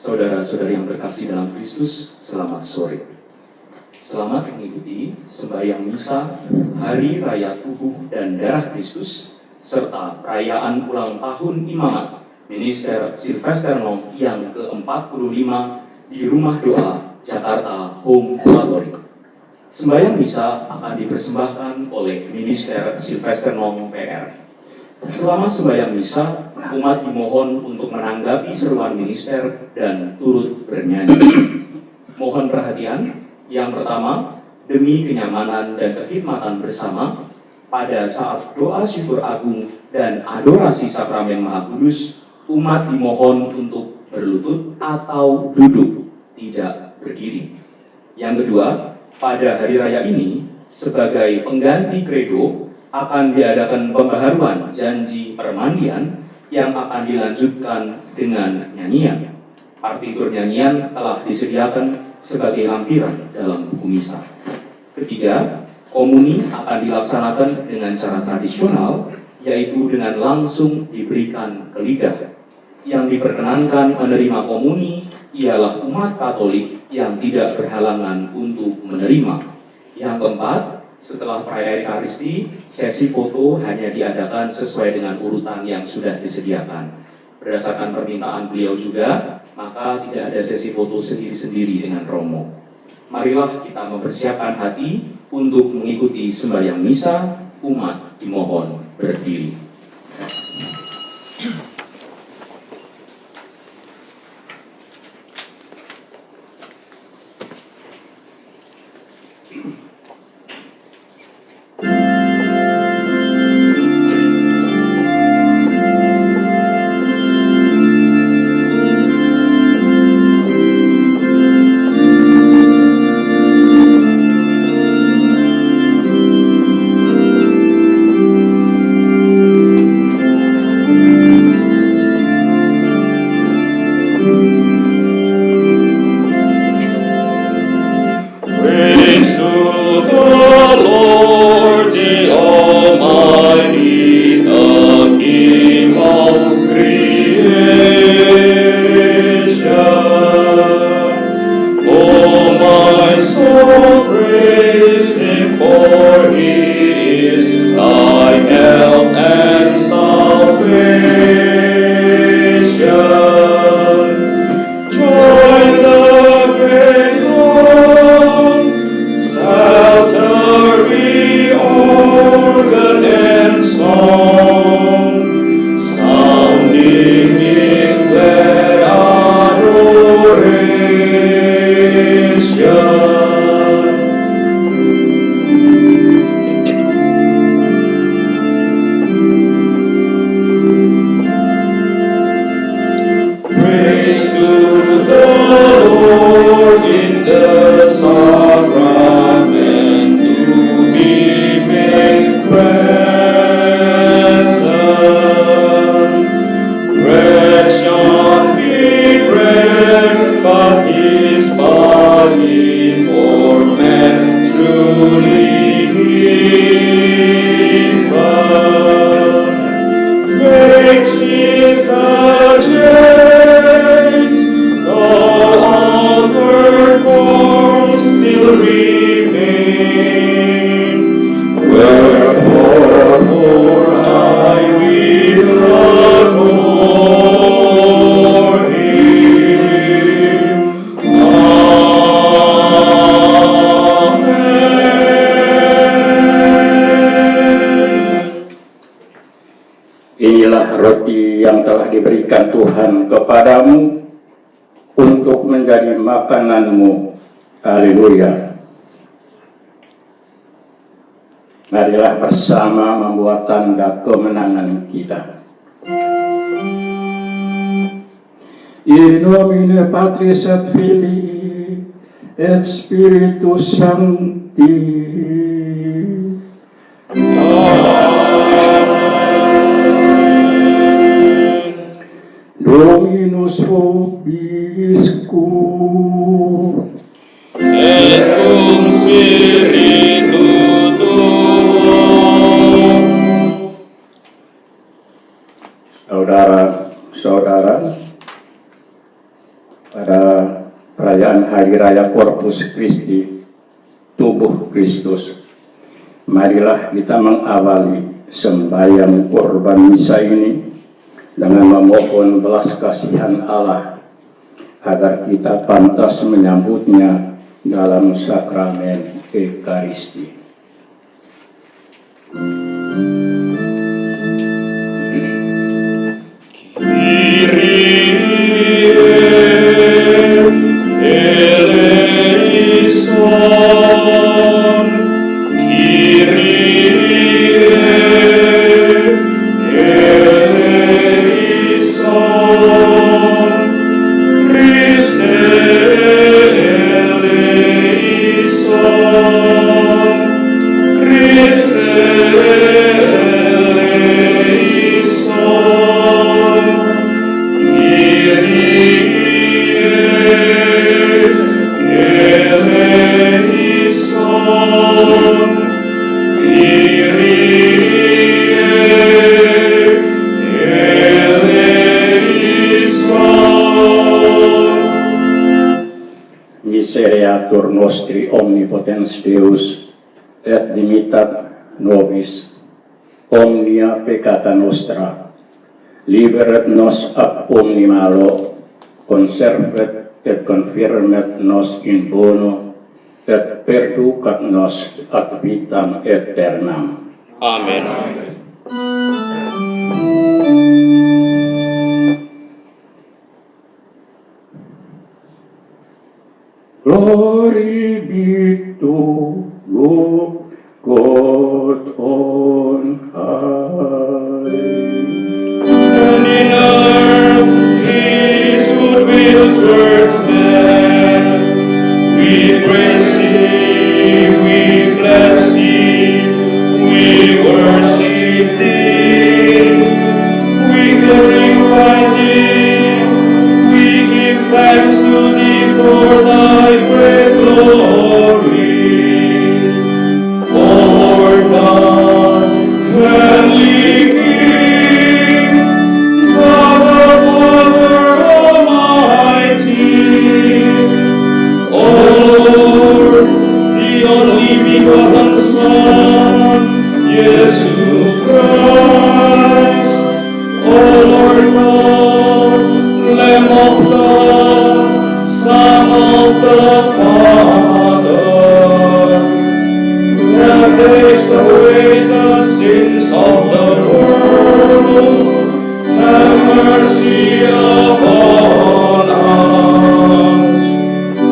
Saudara-saudari yang terkasih dalam Kristus, selamat sore. Selamat mengikuti sembahyang misa Hari Raya Tubuh dan Darah Kristus serta perayaan ulang tahun Imamat Minister Sylvester Nong yang ke-45 di Rumah Doa Jakarta Home Oratory. Sembahyang misa akan dipersembahkan oleh Minister Sylvester Nong PR. Selama sembahyang misa, umat dimohon untuk menanggapi seruan minister dan turut bernyanyi. Mohon perhatian. Yang pertama, demi kenyamanan dan kekhidmatan bersama, pada saat doa syukur agung dan adorasi sakramen Maha Kudus, umat dimohon untuk berlutut atau duduk, tidak berdiri. Yang kedua, pada hari raya ini, sebagai pengganti kredo, akan diadakan pembaharuan janji permandian yang akan dilanjutkan dengan nyanyian. Partitur nyanyian telah disediakan sebagai lampiran dalam buku misa. Ketiga, komuni akan dilaksanakan dengan cara tradisional, yaitu dengan langsung diberikan ke lidah. Yang diperkenankan menerima komuni ialah umat Katolik yang tidak berhalangan untuk menerima. Yang keempat, setelah perayaan Ekaristi, sesi foto hanya diadakan sesuai dengan urutan yang sudah disediakan. Berdasarkan permintaan beliau juga, maka tidak ada sesi foto sendiri-sendiri dengan romo. Marilah kita mempersiapkan hati untuk mengikuti sembahyang misa. Umat dimohon berdiri. Inilah roti yang telah diberikan Tuhan kepadamu untuk menjadi makananmu. Haleluya. Marilah bersama membuat tanda kemenangan kita. In nomine Patris et Filii et Spiritus Sancti. Dominus vobiscum. Et cum spiritu tuo. Saudara-saudara, pada perayaan Hari Raya Corpus Christi, tubuh Kristus. Marilah kita mengawali sembahyang korban misa ini dengan memohon belas kasihan Allah agar kita pantas menyambutnya dalam sakramen Ekaristi. Misereatur nostri omnipotens Deus, et dimitat nobis omnia peccata nostra, liberet nos ab omni malo, conservet et confirmet nos in bono, et perducat nos ad vitam aeternam. Amen. Glory be to God on high. And in earth His goodwill towards men. We praise Thee, we bless Thee, we worship Thee, we glorify Thee, we give thanks to Thee for Thy great glory. O Lord God, heavenly King, God of Father Almighty, O Lord, the only begotten Son, Jesus Christ, O Lord God, Lamb of God, Son of the Father, that takes away the sins of the world, have mercy upon us.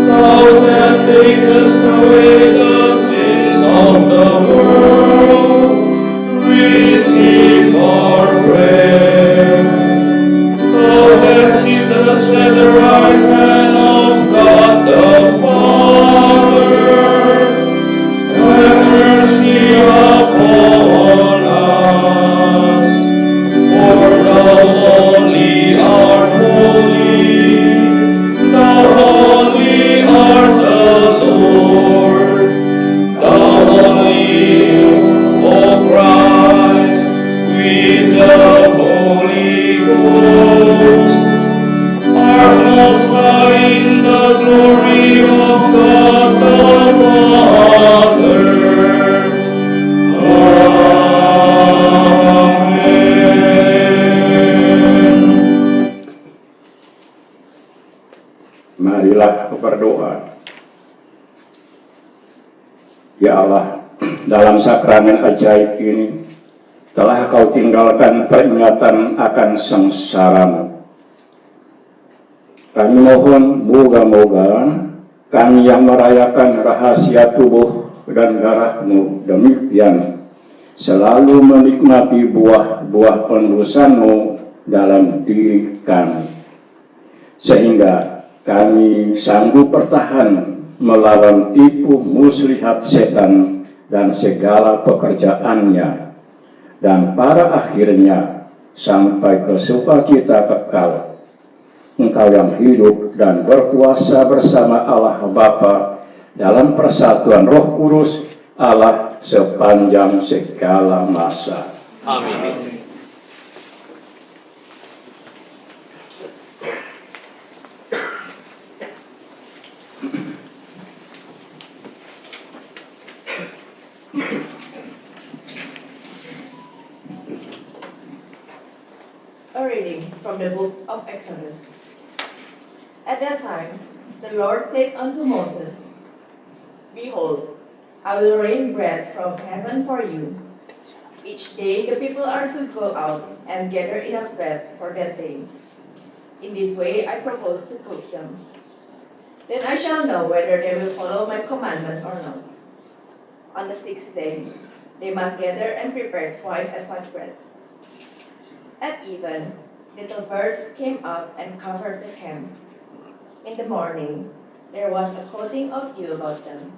Thou that takest away the sins of the world, receive our prayer. Thou that sittest at the right hand of God the Father, have mercy upon us. For Thou only art holy, Thou only art the Lord, Thou only, O Christ, with the Holy Ghost, art most high in the glory of God the Father. Amen. Marilah berdoa. Ya Allah, dalam sakramen ajaib ini telah Kau tinggalkan peringatan akan sengsaramu. Kami mohon moga-moga kami yang merayakan rahasia tubuh dan darah-Mu demikian selalu menikmati buah-buah penebusan-Mu dalam diri kami, sehingga kami sanggup bertahan melawan tipu muslihat setan dan segala pekerjaannya, dan pada akhirnya sampai ke sukacita kekal. Engkau yang hidup dan berkuasa bersama Allah Bapa dalam persatuan Roh Kudus, Allah sepanjang segala masa. Amin. from the book of Exodus. At that time, the Lord said unto Moses, Behold, I will rain bread from heaven for you. Each day the people are to go out and gather enough bread for that day. In this way I propose to prove them. Then I shall know whether they will follow my commandments or not. On the sixth day, they must gather and prepare twice as much bread. At even, little birds came up and covered the camp. In the morning, there was a coating of dew about them.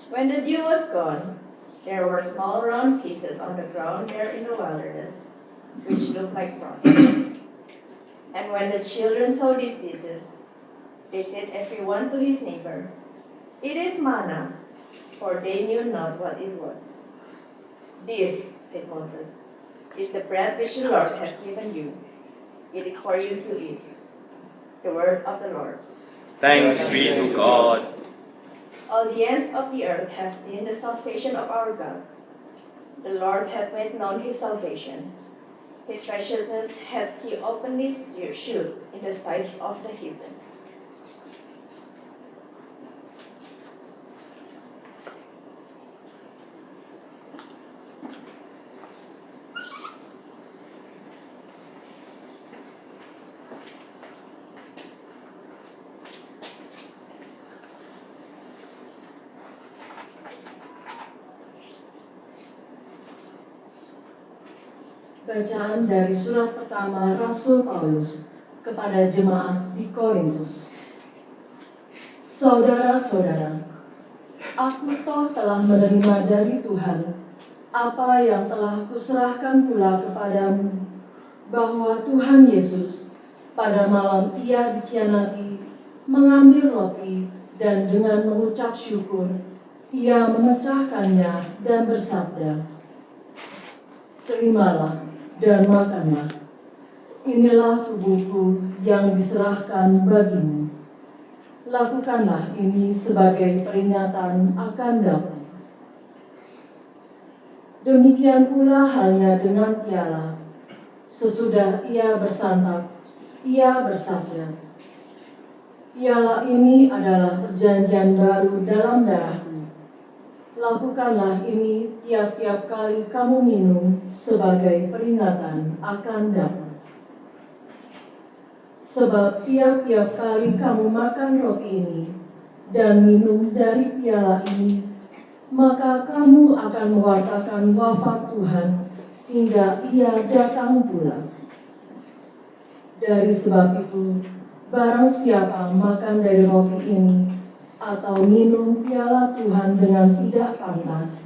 When the dew was gone, there were small round pieces on the ground there in the wilderness, which looked like frost. And when the children saw these pieces, they said everyone to his neighbor, It is manna, for they knew not what it was. This, said Moses, is the bread which the Lord hath given you. It is for you to eat. The word of the Lord. Thanks be to God. All the ends of the earth have seen the salvation of our God. The Lord hath made known his salvation. His righteousness hath he openly shewed in the sight of the heathen. Bacaan dari surat pertama Rasul Paulus kepada jemaat di Korintus. Saudara-saudara, aku toh telah menerima dari Tuhan apa yang telah kuserahkan pula kepadamu, bahwa Tuhan Yesus pada malam ia dikhianati mengambil roti dan dengan mengucap syukur ia memecahkannya dan bersabda, Terimalah dan makanlah. Inilah tubuhku yang diserahkan bagimu. Lakukanlah ini sebagai peringatan akan aku. Demikian pula halnya dengan piala. Sesudah ia bersantap, ia bersabda, Piala ini adalah perjanjian baru dalam darahku. Lakukanlah ini tiap-tiap kali kamu minum sebagai peringatan akan aku. Sebab tiap-tiap kali kamu makan roti ini dan minum dari piala ini, maka kamu akan mewartakan wafat Tuhan hingga ia datang pula. Dari sebab itu, barang siapa makan dari roti ini, atau minum piala Tuhan dengan tidak pantas,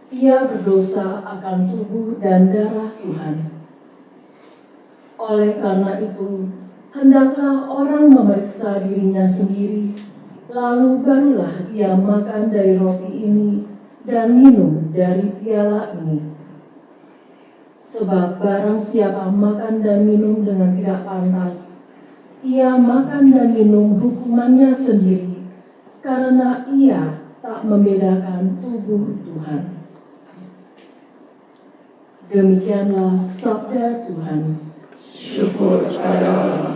ia berdosa akan tubuh dan darah Tuhan. Oleh karena itu, hendaklah orang memeriksa dirinya sendiri, lalu barulah ia makan dari roti ini dan minum dari piala ini. Sebab barang siapa makan dan minum dengan tidak pantas, ia makan dan minum hukumannya sendiri, karena ia tak membedakan tubuh Tuhan. Demikianlah sabda Tuhan. Syukur kepada Allah.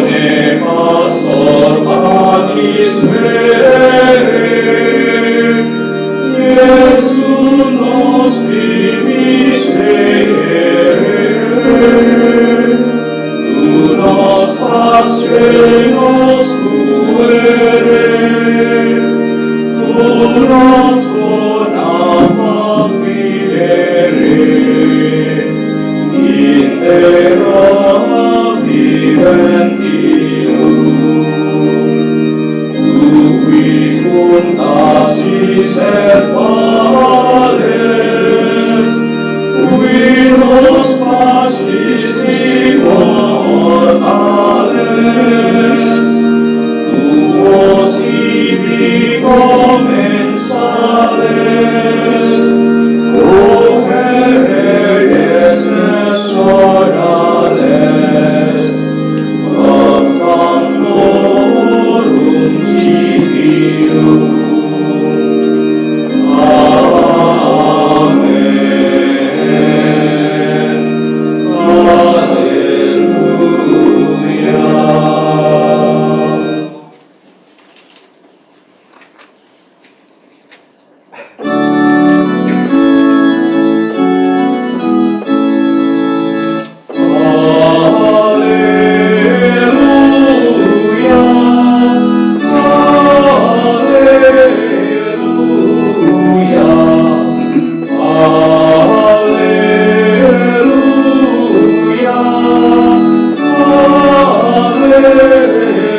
Amen. voluntatis et vales, qui nos pastis viva mortales, tuos ibi comensales, Reyes orales, ad sanctorum civium. Amen. Alleluia.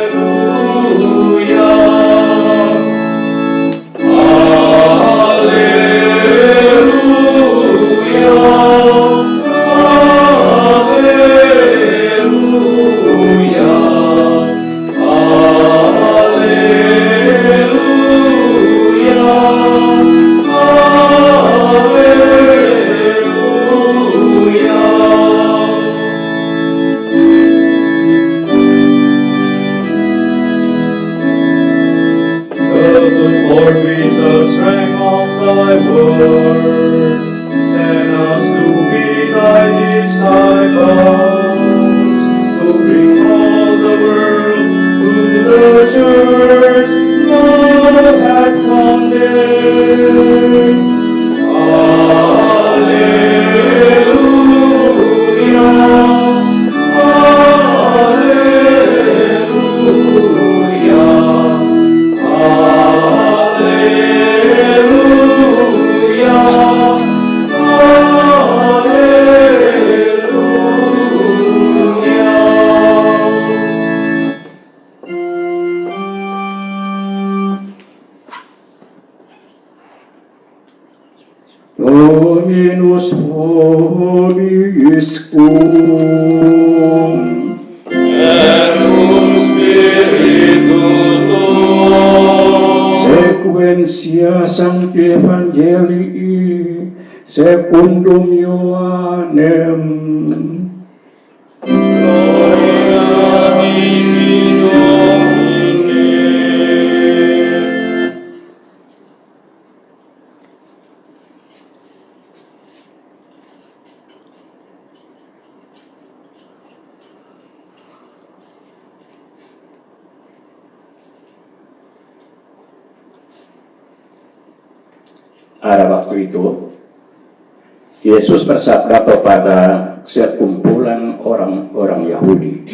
Dominus vobiscum. Et cum spiritu tuo. Sequentia Sancti Evangelii secundum Ioannem. Gloria tibi, Domine. Pada waktu itu, Yesus bersabda kepada sekumpulan orang-orang Yahudi,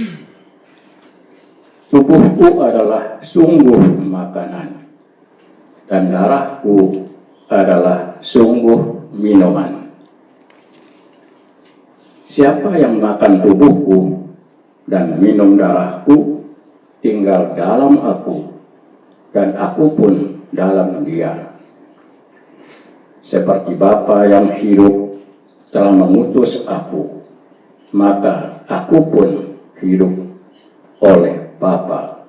"Tubuhku adalah sungguh makanan, dan darahku adalah sungguh minuman. Siapa yang makan tubuhku dan minum darahku, tinggal dalam aku, dan aku pun dalam dia. Seperti Bapa yang hidup telah mengutus aku, maka aku pun hidup oleh Bapa.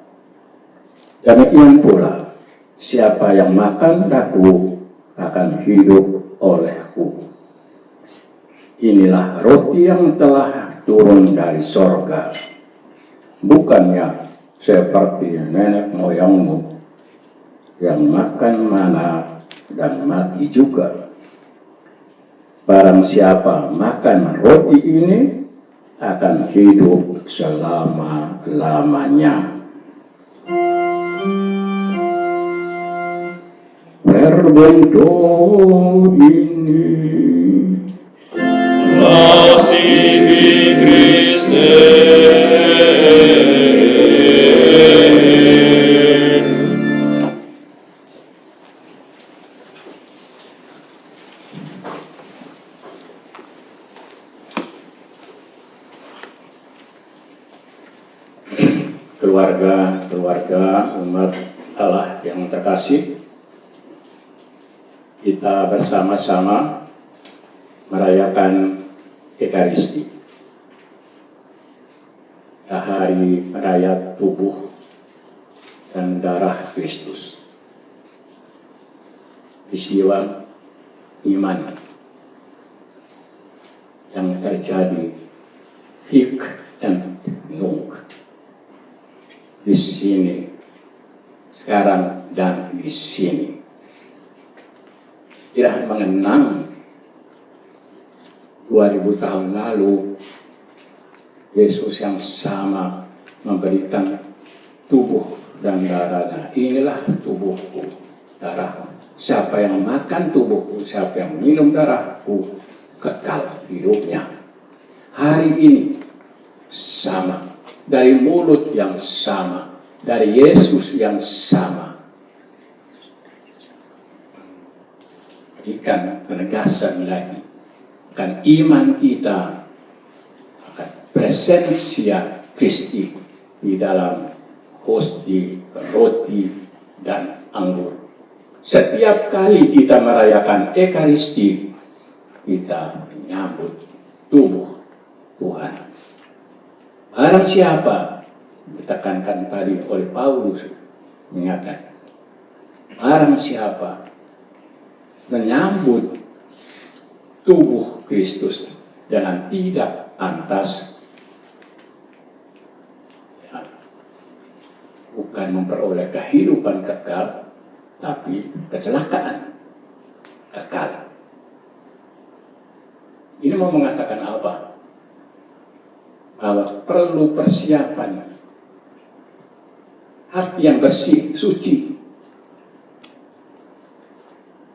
Demikian pula, siapa yang makan aku akan hidup olehku. Inilah roti yang telah turun dari sorga, bukannya seperti nenek moyangmu yang makan mana dan mati juga. Barang siapa makan roti ini akan hidup selama-lamanya." Verbum Domini. Laus tibi, Christe. Keluarga umat Allah yang terkasih, kita bersama-sama merayakan Ekaristi, hari raya tubuh dan darah Kristus. Peristiwa iman yang terjadi hik dan nunc di sini sekarang dan di sini. Tidak mengenang 2000 tahun lalu Yesus yang sama memberikan tubuh dan darahnya. Inilah tubuhku, darahku. Siapa yang makan tubuhku, siapa yang minum darahku, kekal hidupnya. Hari ini sama, dari mulut yang sama, dari Yesus yang sama. Berikan penegasan lagi, kan iman kita akan presensia Kristi di dalam hosti, roti, dan anggur. Setiap kali kita merayakan Ekaristi, kita menyambut tubuh Tuhan. Barang siapa, ditekankan tadi oleh Paulus, mengatakan, barang siapa menyambut tubuh Kristus dengan tidak pantas, ya, bukan memperoleh kehidupan kekal, tapi kecelakaan kekal. Ini mau mengatakan apa? Bahwa perlu persiapan hati yang bersih, suci.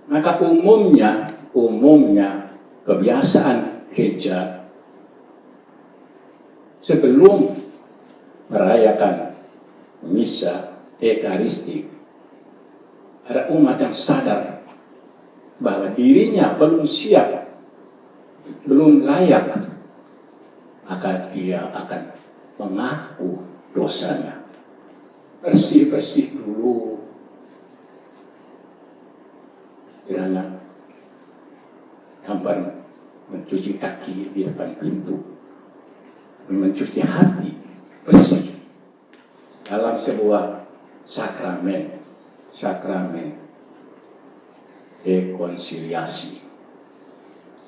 Maka umumnya kebiasaan gereja sebelum merayakan misa Ekaristi, ada umat yang sadar bahwa dirinya belum siap, belum layak, maka dia akan mengaku dosanya. Bersih-bersih dulu. Kiranya gambar mencuci kaki di depan pintu, mencuci hati bersih dalam sebuah sakramen rekonsiliasi,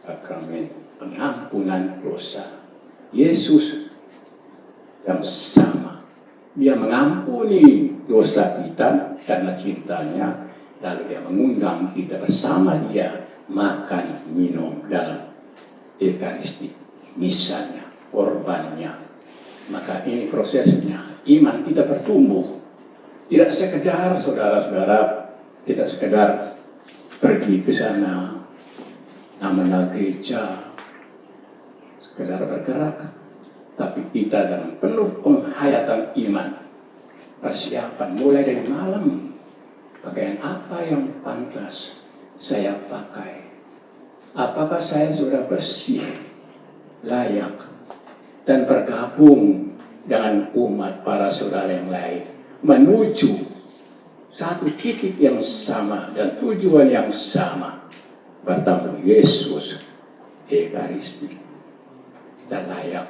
sakramen pengampunan dosa. Yesus yang sama, dia mengampuni dosa kita karena cintanya, lalu dia mengundang kita bersama dia makan minum dalam Ekaristi, misanya, korbannya. Maka ini prosesnya, iman kita bertumbuh. Tidak sekedar saudara-saudara kita sekedar pergi ke sana, nama gereja, sekedar bergerak, tapi kita dalam penuh penghayatan iman, persiapan mulai dari malam. Pakaian apa yang pantas saya pakai? Apakah saya sudah bersih, layak, dan bergabung dengan umat para saudara yang lain menuju satu titik yang sama dan tujuan yang sama, bertemu Yesus Ekaristi. Kita layak,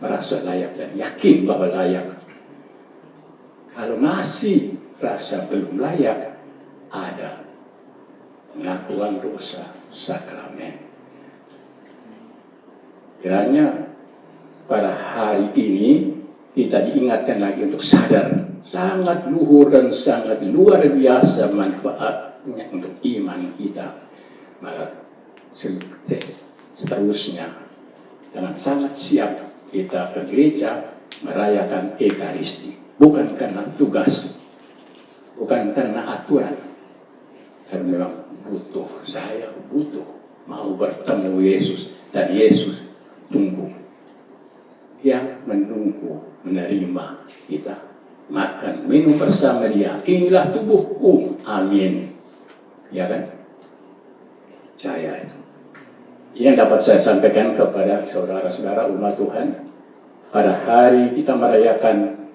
merasa layak dan yakin bahwa layak. Kalau masih rasa belum layak, ada pengakuan dosa, sakramen. Kiranya pada hari ini kita diingatkan lagi untuk sadar, sangat luhur dan sangat luar biasa manfaatnya untuk iman kita. Maka seterusnya dengan sangat siap kita ke gereja merayakan Ekaristi, bukan karena tugas, bukan karena aturan, tapi memang saya butuh mau bertemu Yesus, dan Yesus tunggu, dia menunggu menerima kita makan minum bersama dia. Inilah tubuhku, amin, ya kan? Percaya itu. Yang dapat saya sampaikan kepada saudara-saudara umat Tuhan pada hari kita merayakan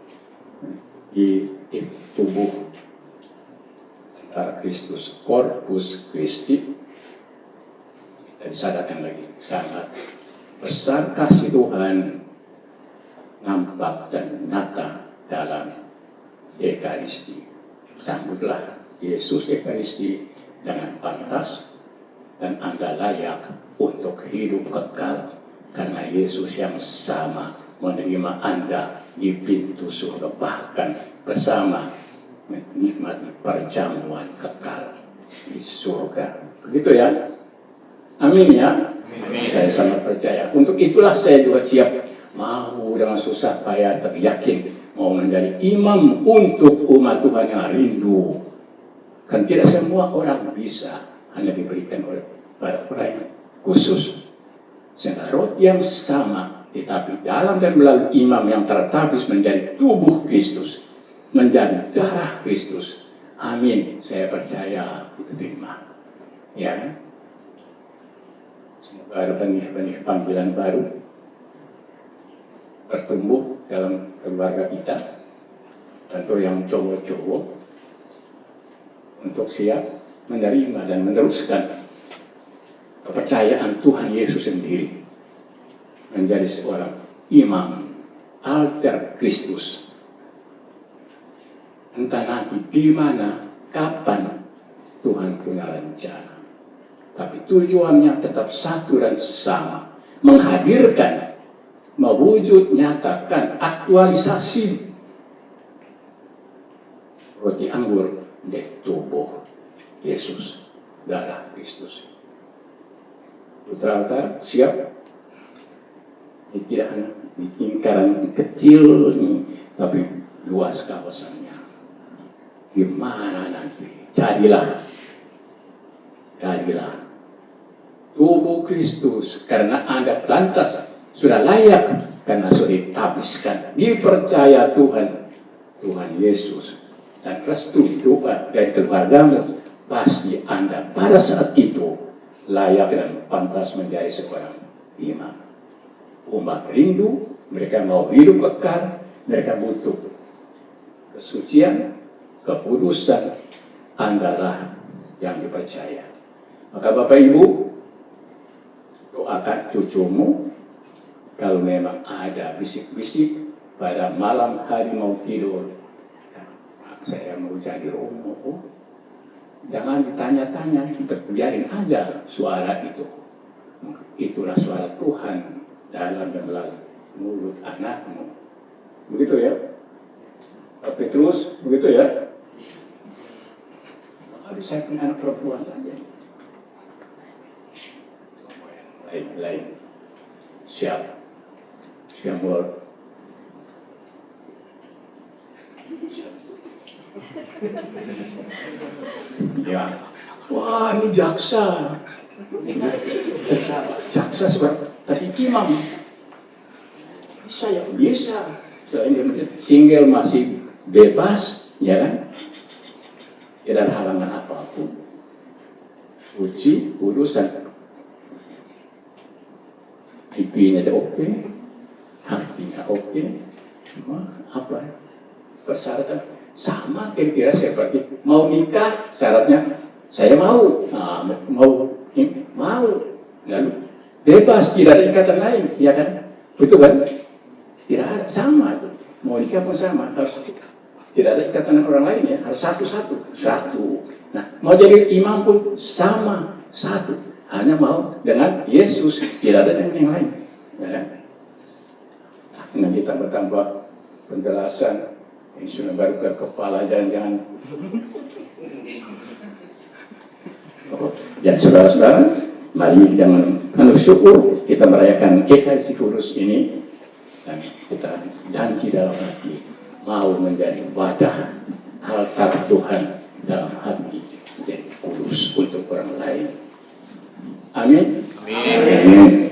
di tubuh Darah Kristus, Corpus Christi, kita disadarkan lagi sangat besar kasih Tuhan nampak dan nyata dalam Ekaristi. Sambutlah Yesus Ekaristi dengan pantas dan Anda layak untuk hidup kekal karena Yesus yang sama menerima Anda di pintu surga, bahkan bersama menikmati perjamuan kekal di surga. Begitu ya? Amin ya? Amin. Saya sangat percaya. Untuk itulah saya juga siap mau dengan susah payah tapi yakin mau menjadi imam untuk umat Tuhan yang rindu. Kan tidak semua orang bisa, hanya diberikan oleh para orang yang khusus. Sehingga roti yang sama, tetapi dalam dan melalui imam yang tertabis menjadi tubuh Kristus, menjadi darah Kristus. Amin. Saya percaya itu terima. Ya kan? Semoga ada benih-benih panggilan baru bertumbuh dalam keluarga kita. Tentu yang cowok-cowok untuk siap menerima dan meneruskan kepercayaan Tuhan Yesus sendiri menjadi seorang imam alter Kristus. Entah nanti di mana, kapan Tuhan punya rencana. Tapi tujuannya tetap satu dan sama. Menghadirkan, mewujud nyatakan, aktualisasi roti anggur di tubuh Yesus, darah Kristus. Putra altar siap? Ini tidak hanya di lingkaran kecil ini, tapi luas kawasannya. Gimana nanti? Jadilah tubuh Kristus, karena Anda lantas sudah layak, karena sudah ditabiskan, dipercaya Tuhan Yesus, dan restu doa dari keluargamu, pasti Anda pada saat itu layak dan pantas menjadi seorang imam. Umat rindu, mereka mau hidup kekal, mereka butuh kesucian, kekudusan. Anda lah yang dipercaya. Maka Bapak Ibu, doakan cucumu kalau memang ada bisik-bisik pada malam hari mau tidur, saya mau jadi romo. Jangan ditanya-tanya, biarin aja suara itu. Itulah suara Tuhan dalam dan melalui mulut anakmu. Begitu ya? Tapi terus begitu ya? Harus saya punya anak perempuan saja. Lain-lain. Siap. Mulai. Ya. Wah, ini jaksa. Jaksa sebagai tadi imam. Bisa ya? Bisa. Single masih bebas, ya kan? Tidak ada halangan apapun. Suci, kudus, dan IP-nya oke, hatinya oke. Apa? Persyaratan sama kira-kira seperti mau nikah, syaratnya saya mau, mau, lalu bebas, tidak ada ikatan lain, ya kan? Betul kan? Tidak ada, sama itu. Mau nikah pun sama, harus tidak ada ikatan orang lain ya, harus satu. Nah, mau jadi imam pun sama, satu. Hanya mau dengan Yesus, tidak ada dengan yang lain. Ya. Nanti tambah penjelasan yang sudah baru ke kepala, jangan. Ya saudara-saudara, mari jangan syukur kita merayakan Ekaristi Kudus ini, dan kita janji dalam hati mau menjadi wadah altar Tuhan dalam hati menjadi kudus untuk orang lain. Amin. Amin.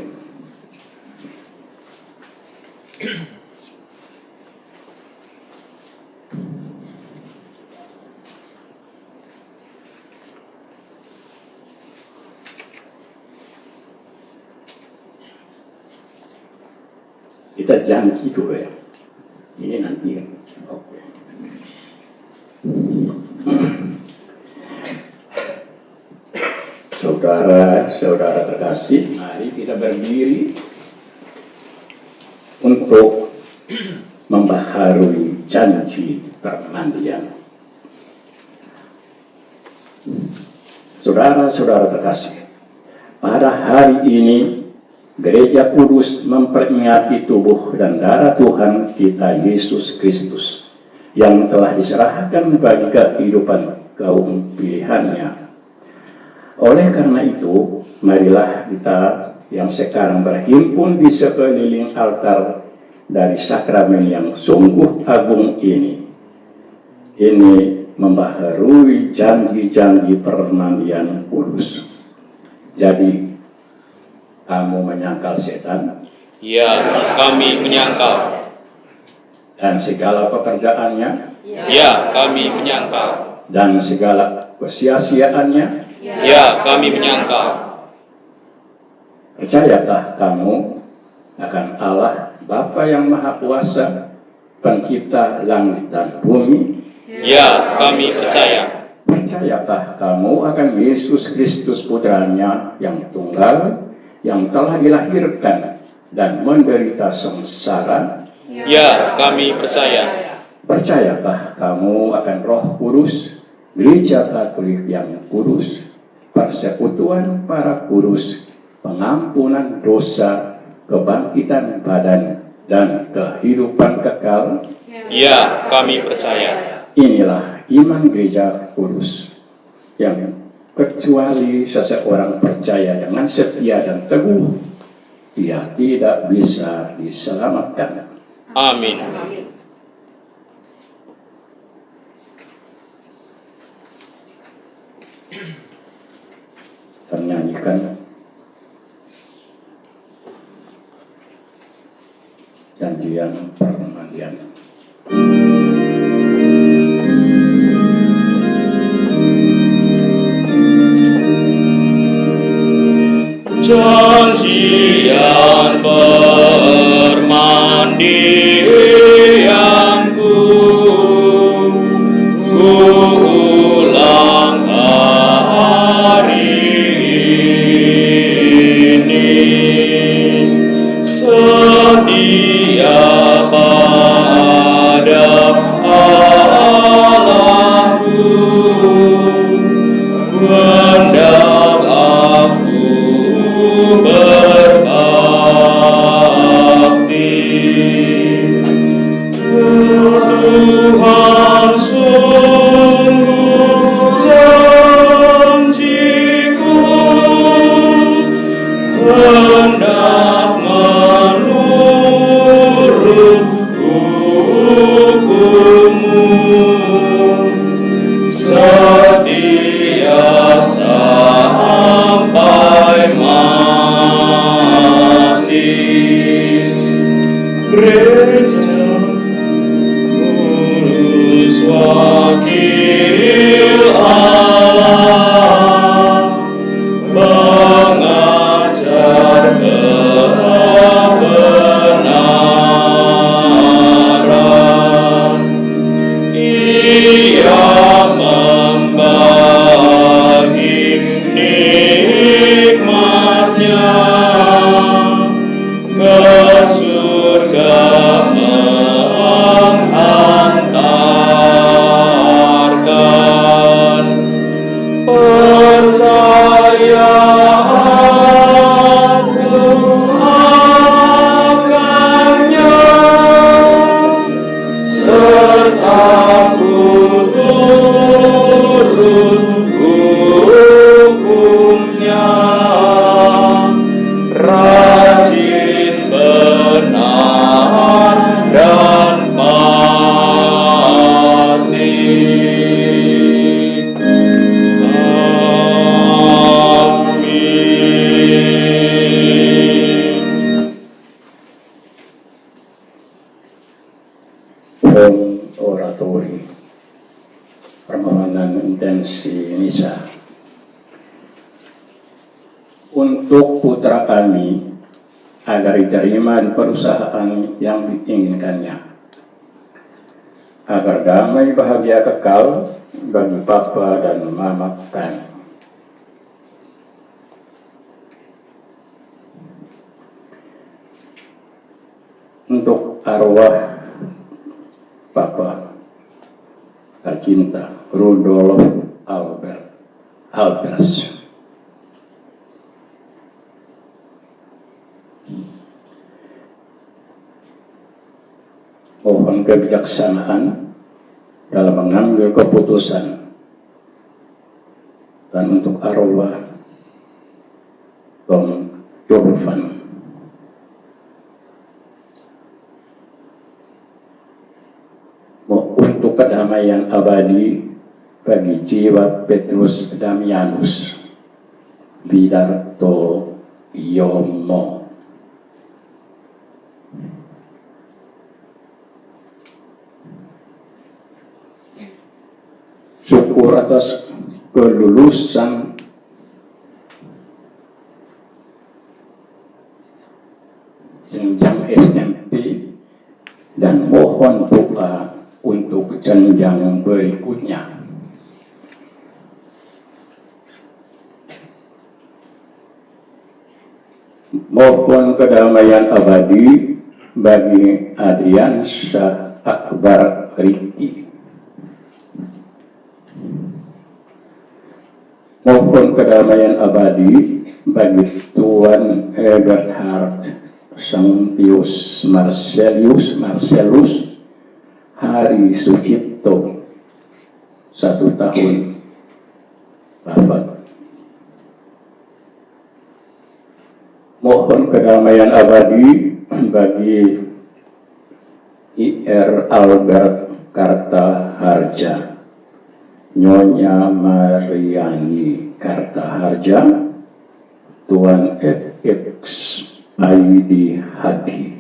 Kita janji dulu ya. Ini nanti. Oke. Saudara-saudara terkasih, mari kita berdiri untuk membaharui janji permandian. Saudara-saudara terkasih, pada hari ini Gereja Kudus memperingati tubuh dan darah Tuhan kita Yesus Kristus yang telah diserahkan bagi kehidupan kaum pilihannya. Oleh karena itu, marilah kita yang sekarang berhimpun di sekeliling altar dari sakramen yang sungguh agung ini membaharui janji-janji permandian kudus. Jadi, kamu menyangkal setan? Ya, kami menyangkal. Dan segala pekerjaannya? Ya, kami menyangkal. Dan segala kesia-siaannya? Ya, kami menyangkal. Percayakah kamu akan Allah Bapa yang Maha Kuasa, pencipta langit dan bumi? Ya, kami percaya. Percayakah kamu akan Yesus Kristus Putranya yang tunggal, yang telah dilahirkan dan menderita sengsara? Ya, kami percaya. Percayakah kamu akan Roh Kudus, Gereja Katolik yang kudus, persekutuan para kudus, pengampunan dosa, kebangkitan badan, dan kehidupan kekal? Ya, kami percaya. Inilah iman Gereja Kudus, yang kecuali seseorang percaya dengan setia dan teguh, dia tidak bisa diselamatkan. Amin. Menyanyikan janjian permandian. Janjian permandianku, ku ulang hari ini, setia pada Allahku, hendak aku berbakti. Tuhan sungguh janjiku, hendak menurut hukum-Mu, setia sampai mati. Gereja Kudus wakil Allah, mengajar kebenaran. Ia membagi nikmatnya, ke surga menghantarkan. Percaya aku akannya, serta ku turut hukum-Nya, rajin, benar, dan pasti. Oratori permohonan intensi misa untuk putra kami agar diterima di perusahaan yang diinginkannya, agar damai bahagia kekal bagi Papa dan Mama kami. untuk arwah Bapak tercinta Rudolf Alberts. Mohon kebijaksanaan dalam mengambil keputusan, dan untuk arwah Tom Jorvan. Untuk kedamaian abadi bagi jiwa Petrus Damianus Widarto Yomo. Syukur atas kelulusan jenjang SMP dan mohon doa untuk jenjang berikutnya. Mohon kedamaian abadi bagi Adriansyah Akbar Riki. Mohon kedamaian abadi bagi Tuan Eberhard Sanctius Marcellus Hari Sucipto, 1 tahun wafat. Mohon kedamaian abadi bagi Ir Albert Kartaharja, Nyonya Mariani Kartaharja, Tuan FX Aidi Hadi.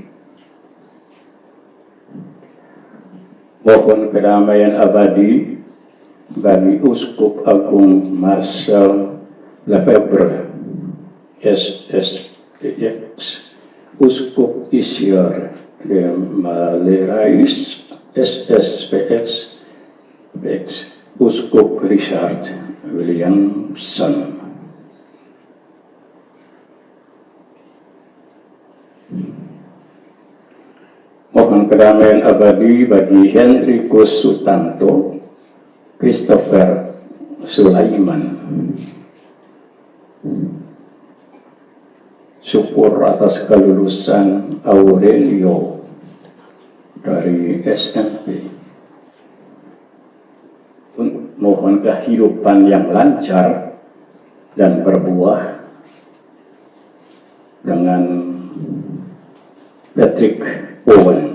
Mohon kedamaian abadi bagi Uskup Agung Marcel Lefebvre, SSPX, Uskup Isier de Malerais, SSPX, Uskup Richard Williamson. Mohon kedamaian abadi bagi Hendrikus Sutanto, Christopher Sulaiman. Syukur atas kelulusan Aurelio dari SMP. Mohon kehidupan yang lancar dan berbuah dengan Patrick Owen.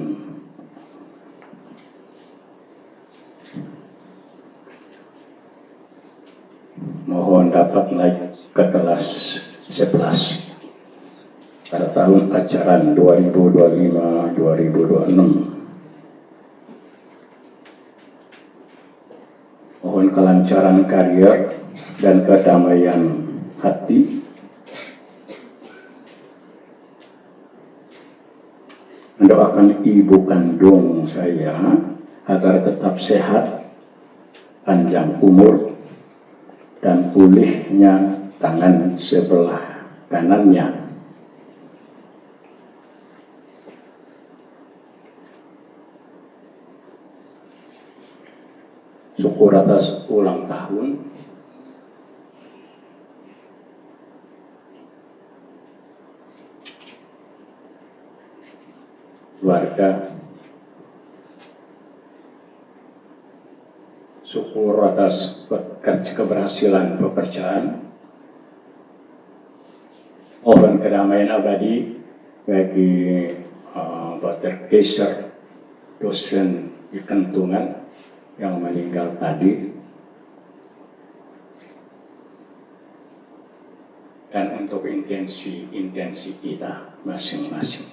Mohon dapat naik ke kelas 11 pada tahun ajaran 2025-2026. Mohon kelancaran karier dan kedamaian hati. Mendoakan ibu kandung saya agar tetap sehat, panjang umur, dan pulihnya tangan sebelah kanannya. Syukur atas ulang tahun keluarga. Syukur atas keberhasilan pekerjaan. Mohon kedamaian abadi bagi Dr. Kaiser, dosen di Kentungan yang meninggal tadi, dan untuk intensi kita masing-masing.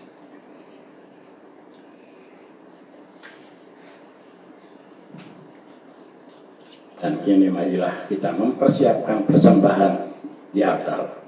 Dan kini marilah kita mempersiapkan persembahan di altar.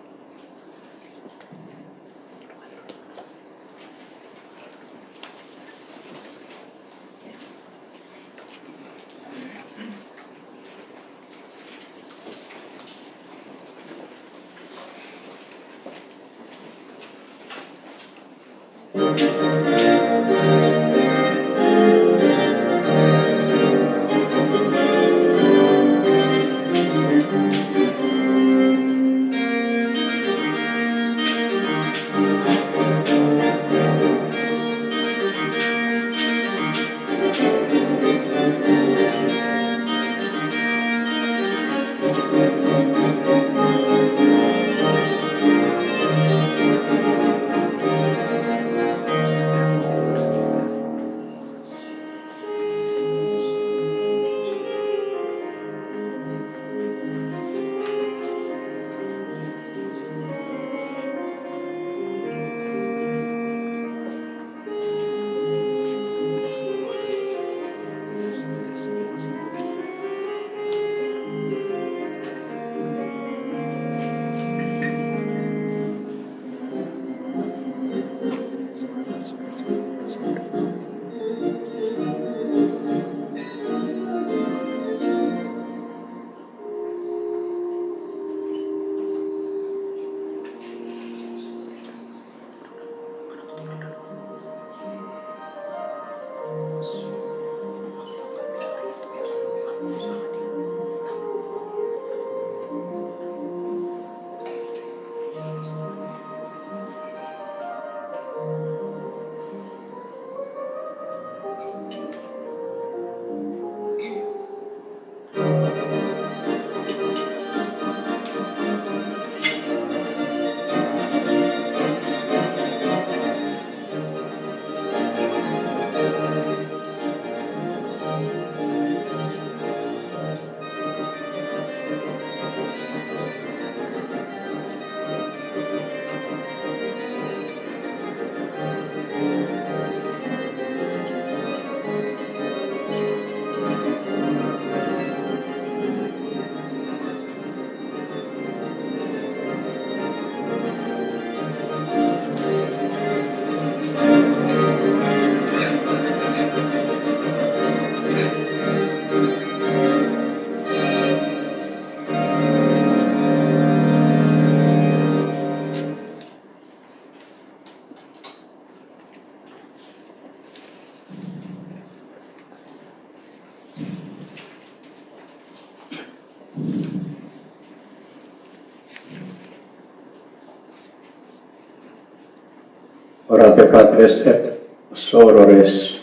Orate patres et sorores,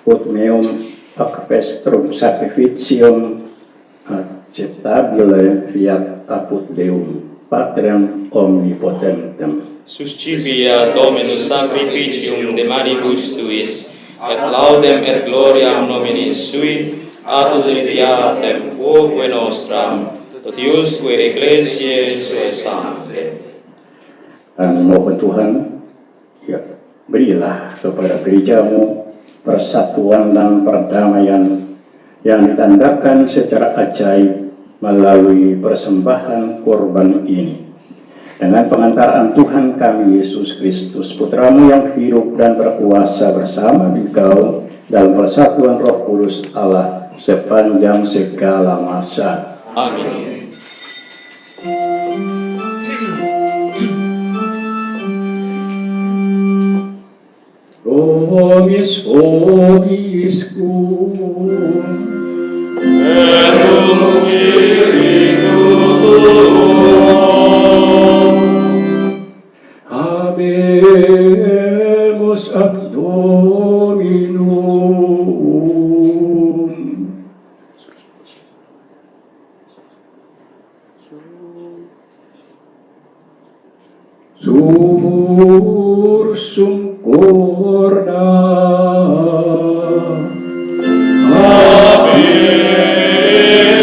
ut meum ac vestrum sacrificium acceptabile fiat apud Deum, Patrem omnipotentem. Suscipia Dominus sacrificium de manibus tuis, et laudem et gloriam nominis sui, ad uditiatem quoque nostram, totiusque ecclesiae sue sancte. Kami mohon Tuhan, ya, berilah kepada gerejamu persatuan dan perdamaian yang ditandakan secara ajaib melalui persembahan korban ini. Dengan pengantaran Tuhan kami Yesus Kristus, Putramu yang hidup dan berkuasa bersama Engkau dalam persatuan Roh Kudus Allah sepanjang segala masa. Amin. Dominus vobiscum, et cum spiritu tuo. habemus ab Dominum. Sursum corda,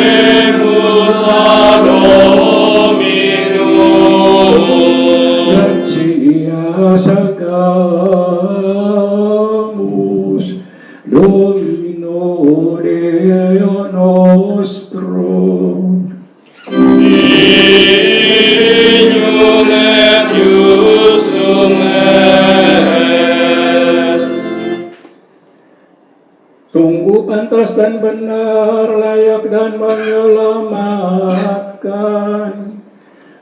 Habemus ad Dominum. gratia sagamus Domino Deo nostro. Dignum et justum est. Sungguh pantas dan benar, layak dan menyelamatkan,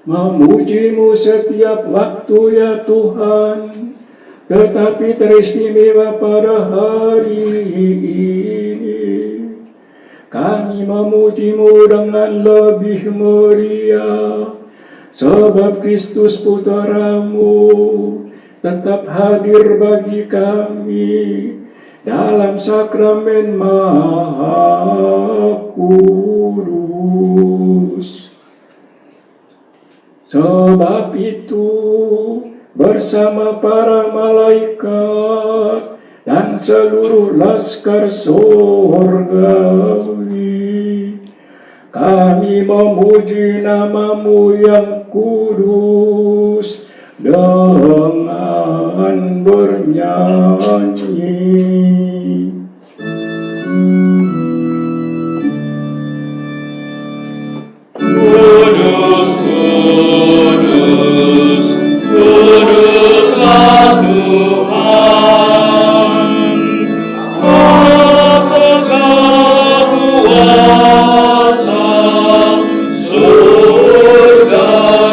memujimu setiap waktu ya Tuhan, tetapi teristimewa pada hari ini kami memuji-Mu dengan lebih meriah, sebab Kristus Putera-Mu tetap hadir bagi kami dalam sakramen Maha Kudus. Sebab itu, bersama para malaikat dan seluruh laskar surgawi, kami memuji nama-Mu yang kudus dengan bernyanyi. Kudus, kudus, kuduslah Tuhan, Allah segala kuasa, surga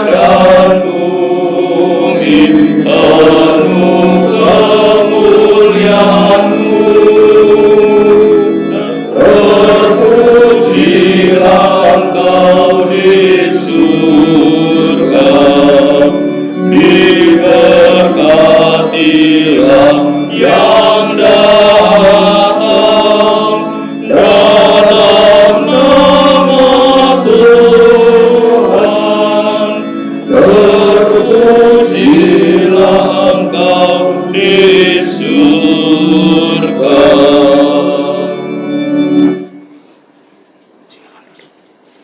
dan bumi penuh kemuliaan-Mu. Terpujilah Engkau di surga, diberkatilah yang datang dalam nama Tuhan. Terpujilah Engkau di surga.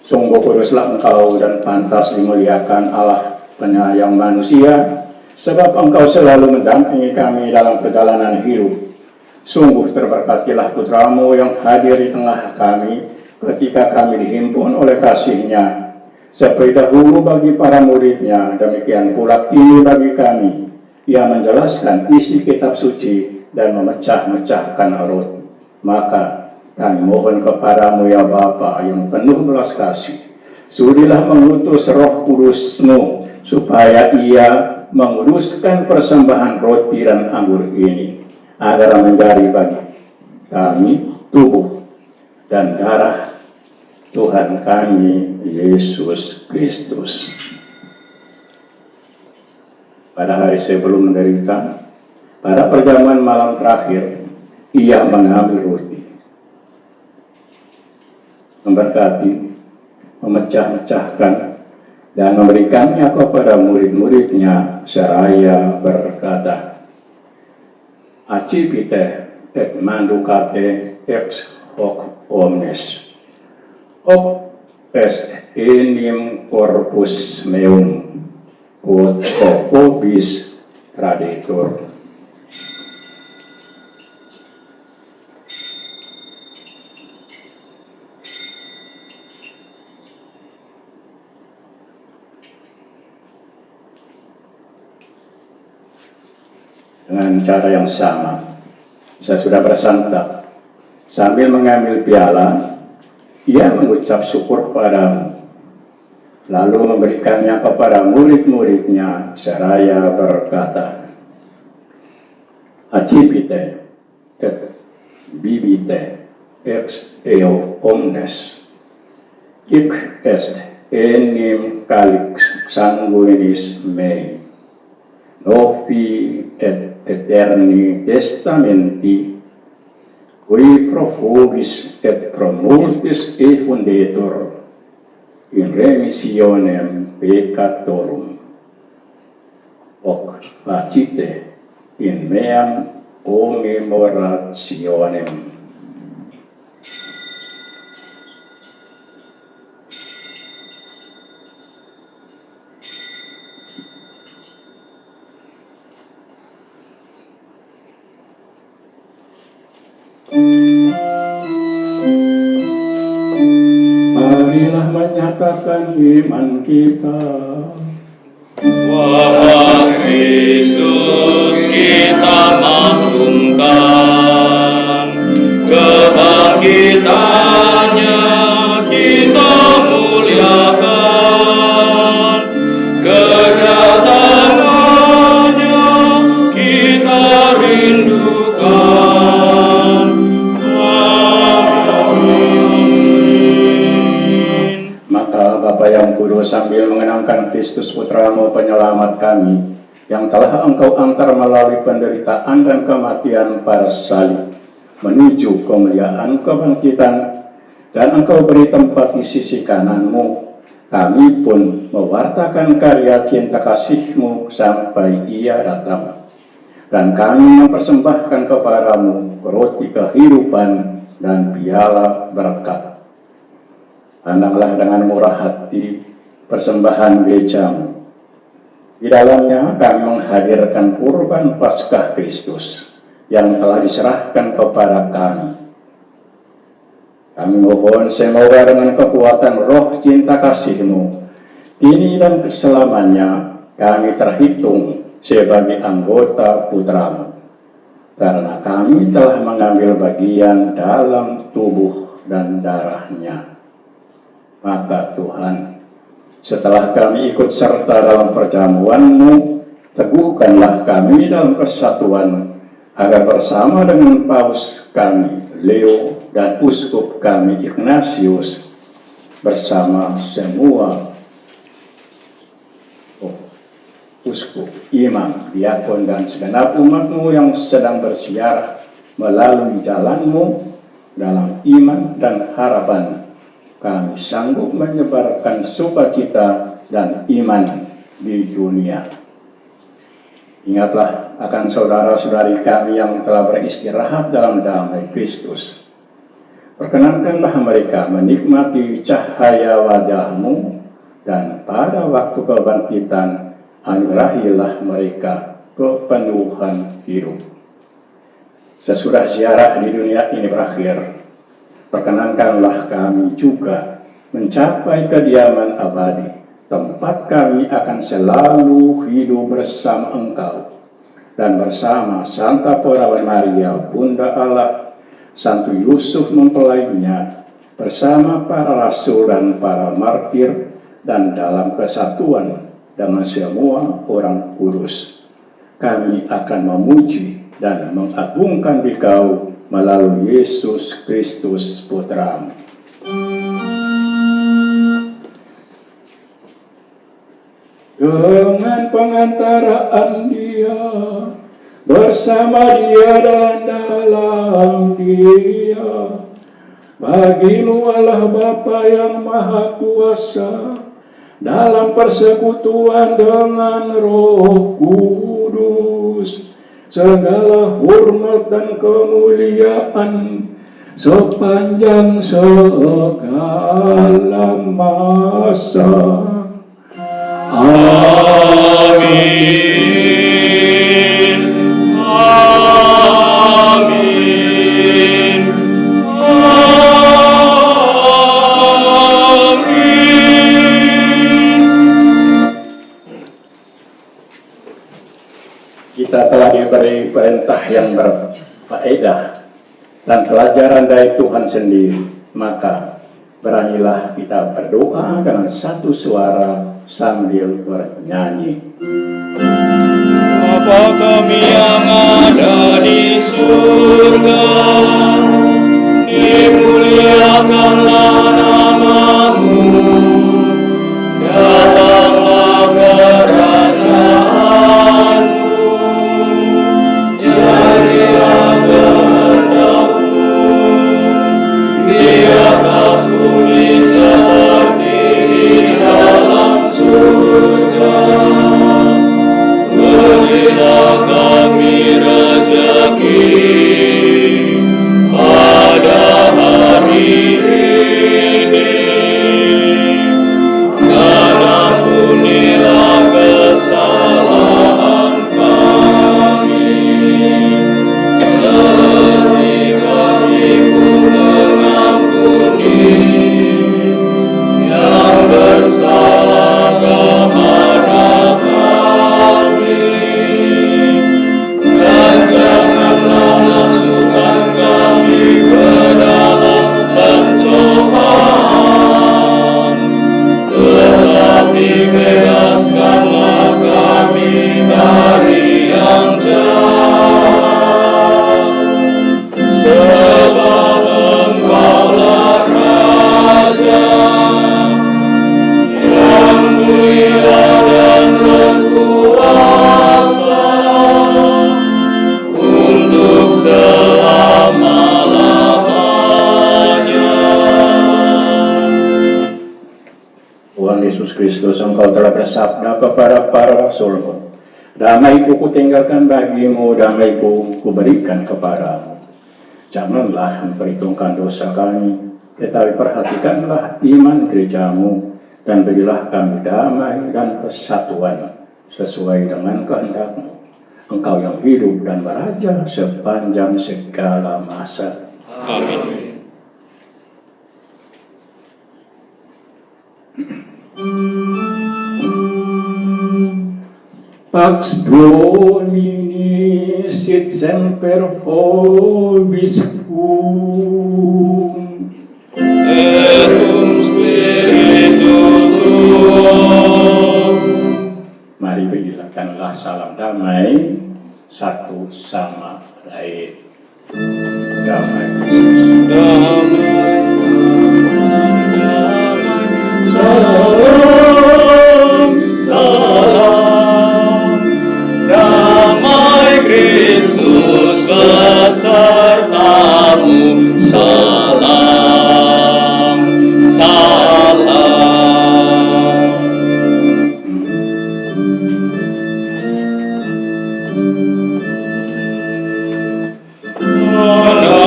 Sungguh kuduslah Engkau dan pantas dimuliakan Allah penyayang manusia, sebab Engkau selalu mendampingi kami dalam perjalanan hidup. Sungguh terberkatilah Putra-Mu yang hadir di tengah kami ketika kami dihimpun oleh kasih-Nya. Seperti dahulu bagi para murid-Nya, demikian pula kini bagi kami. Ia menjelaskan isi kitab suci dan memecah-mecahkan roti. Maka kami mohon kepadamu ya Bapa yang penuh belas kasih, sudilah mengutus Roh Kudus-Mu supaya Ia menguduskan persembahan roti dan anggur ini, agar menjadi bagi kami tubuh dan darah Tuhan kami Yesus Kristus. Pada hari sebelum menderita, pada perjamuan malam terakhir, Ia mengambil roti, memberkati, memecah-mecahkan, dan memberikannya kepada murid-murid-Nya seraya berkata, Accipite et manducate ex hoc omnes, hoc est enim corpus meum, quod vobis traditur. Dengan cara yang sama, saya sudah bersantap. Sambil mengambil piala, Ia mengucap syukur padamu, lalu memberikannya kepada murid-murid-Nya seraya berkata, Accipite et bibite ex eo omnes, hic est enim calix sanguinis mei, novi et eterni testamenti, qui pro vobis et pro multis effundetur in remissionem peccatorum. Hoc facite in meam commemorationem. Marilah menyatakan iman kita. Wahai Kristus, kita maklumkan kebangkitannya, kita muliakan kedatangannya, kita rindukan. Amin. sambil mengenangkan Kristus Putramu penyelamat kami, yang telah Engkau antar melalui penderitaan dan kematian pada salib, menuju kemuliaan kebangkitan, dan Engkau beri tempat di sisi kanan-Mu, kami pun mewartakan karya cinta kasih-Mu sampai Ia datang. Dan kami mempersembahkan kepadamu roti kehidupan dan piala berkat. Pandanglah dengan murah hati persembahan gereja-Mu. Di dalamnya kami menghadirkan kurban Paskah Kristus yang telah diserahkan kepada kami. Kami mohon semoga dengan kekuatan roh cinta kasih-Mu, kini dan selamanya kami terhitung sebagai anggota putra-Mu, karena kami telah mengambil bagian dalam tubuh dan darah-Nya. Maka Tuhan, setelah kami ikut serta dalam perjamuan-Mu, teguhkanlah kami dalam kesatuan, agar bersama dengan Paus kami Leo dan Uskup kami Ignatius, bersama semua uskup, imam, diakon, dan segenap umat-Mu yang sedang bersiar melalui jalan-Mu dalam iman dan harapan, kami sanggup menyebarkan sukacita dan iman di dunia. Ingatlah akan saudara-saudari kami yang telah beristirahat dalam damai Kristus. Perkenankanlah mereka menikmati cahaya wajah-Mu, dan pada waktu kebangkitan anugerahilah mereka kepenuhan hidup. Sesudah ziarah di dunia ini berakhir, perkenankanlah kami juga mencapai kediaman abadi, tempat kami akan selalu hidup bersama Engkau dan bersama Santa Perawan Maria, Bunda Allah, Santo Yusuf mempelainya, bersama para rasul dan para martir, dan dalam kesatuan dengan semua orang kudus. Kami akan memuji dan mengagungkan Dikau melalui Yesus Kristus Putra-Mu. Dengan pengantaraan Dia, bersama Dia dan dalam Dia, bagi-Mu Allah Bapa yang Maha Kuasa, dalam persekutuan dengan Roh Kudus, segala hormat dan kemuliaan sepanjang segala masa. Amin. Amin. Kita telah diberi perintah yang berfaedah dan pelajaran dari Tuhan sendiri, maka beranilah kita berdoa dengan satu suara sambil bernyanyi. Bapa kami yang ada di surga, dimuliakanlah nama-Mu, datanglah kerajaan-Mu, jadilah kehendak-Mu di atas bumi seperti di dalam surga. Berilah kami rezeki pada hari ini, Tuhan Yesus Kristus, Engkau telah bersabda kepada para rasul-Mu, damai-Ku kutinggalkan bagimu, damai-Ku kuberikan kepadamu. Janganlah memperhitungkan dosa kami, tetapi perhatikanlah iman gerejamu, dan berilah kami damai dan kesatuan sesuai dengan kehendak-Mu. Engkau yang hidup dan beraja sepanjang segala masa. Amin. Pax Domini sit semper vobiscum. Et cum spiritu tuo. Mari berikanlah salam damai satu sama lain. Damai Kristus. Salam, damai Kristus besertamu. Salam, salam.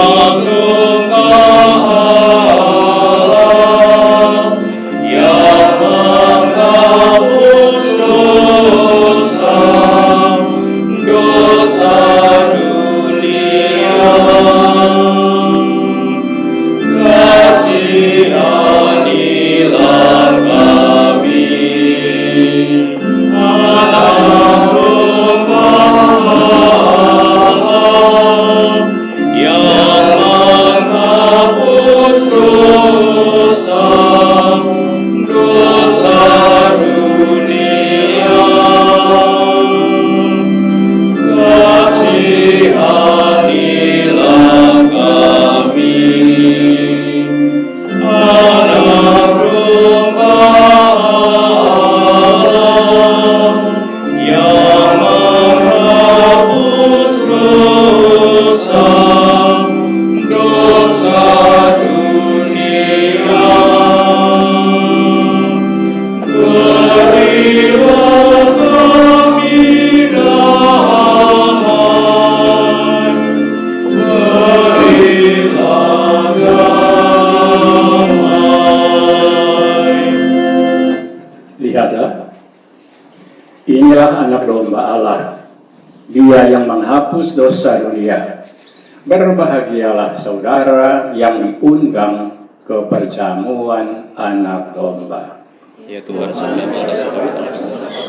Menanggung Allah yang menghapus dosa dunia. Kasihanilah kami, anak domba Allah yang menghapus dosa dunia. Kasihanilah kami, anak domba Allah yang menghapus dosa dunia. Berilah kami damai, berilah damai. Lihatlah, inilah anak domba Allah, Dia yang menghapus dosa dunia. Berbahagialah saudara yang diundang ke perjamuan anak domba. Ya Tuhan, sudah balas kami.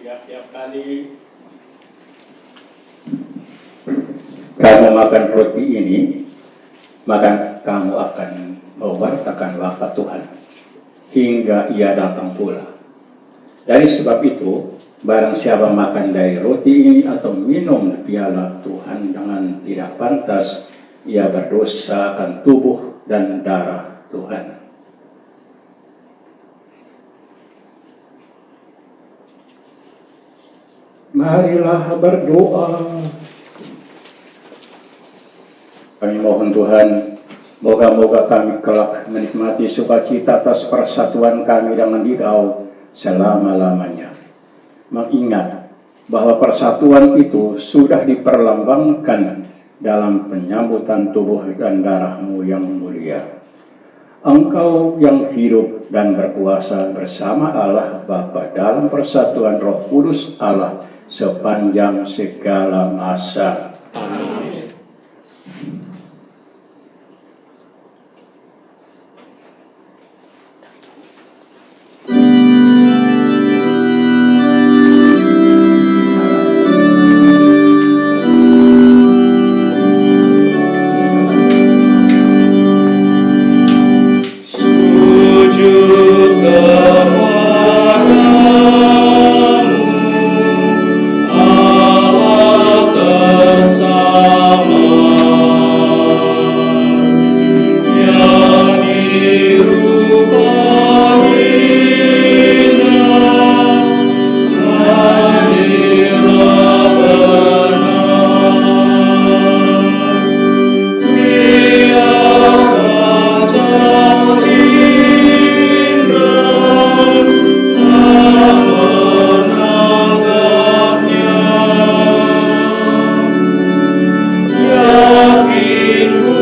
tiap-tiap kali kamu makan roti ini, maka kamu akan mewartakan wafat Tuhan hingga ia datang pula. Dari sebab itu, barang siapa makan dari roti ini atau minum piala Tuhan dengan tidak pantas, ia berdosa akan tubuh dan darah Tuhan. Marilah berdoa. Kami mohon Tuhan, moga-moga kami kelak menikmati sukacita atas persatuan kami dengan Dikau selama-lamanya. Mengingat bahwa persatuan itu sudah diperlambangkan dalam penyambutan tubuh dan darah-Mu yang mulia. Engkau yang hidup dan berkuasa bersama Allah Bapa dalam persatuan Roh Kudus Allah sepanjang segala masa. Amin. Sujud kepadamu, Allah bersama, yang dirupakan indah, hadirlah benar. Biarkan jauh indah tak menanggapnya. Yakin ku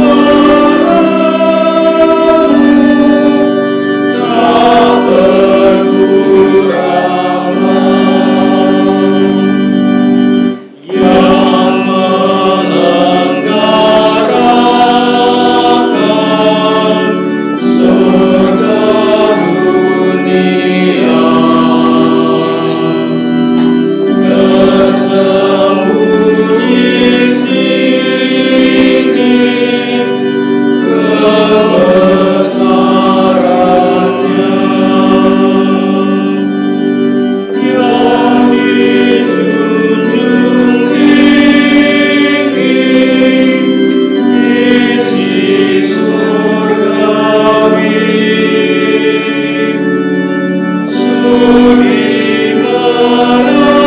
padamu, tak berkurang. Yang menenggarakan surga dunia, tersembunyi sini kebesarannya. Yang dijunjung tinggi, isi surgawi, sudi menerima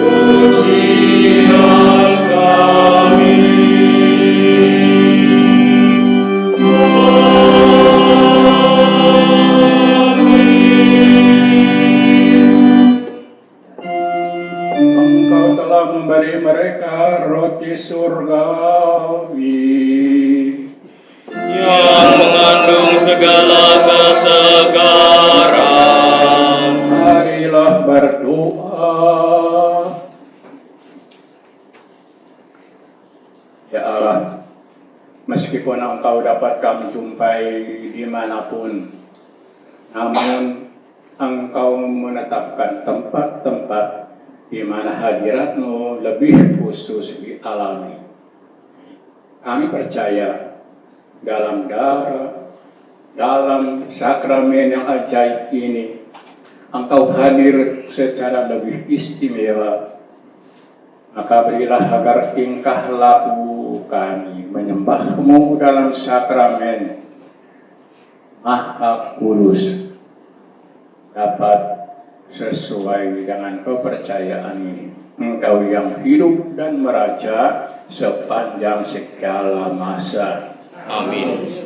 pujian kami. Engkau telah memberi mereka roti surgawi. Yang mengandung segala kesegaran. Marilah berdoa. Ya Allah, meskipun Engkau dapat kami jumpai dimanapun, namun Engkau menetapkan tempat-tempat di mana hadirat-Mu lebih khusus dialami. Kami percaya dalam sakramen yang ajaib ini, Engkau hadir secara lebih istimewa. Maka berilah agar tingkah laku kami menyembah-Mu dalam sakramen Maha Kudus dapat sesuai dengan kepercayaan ini. Engkau yang hidup dan meraja sepanjang segala masa. Amin.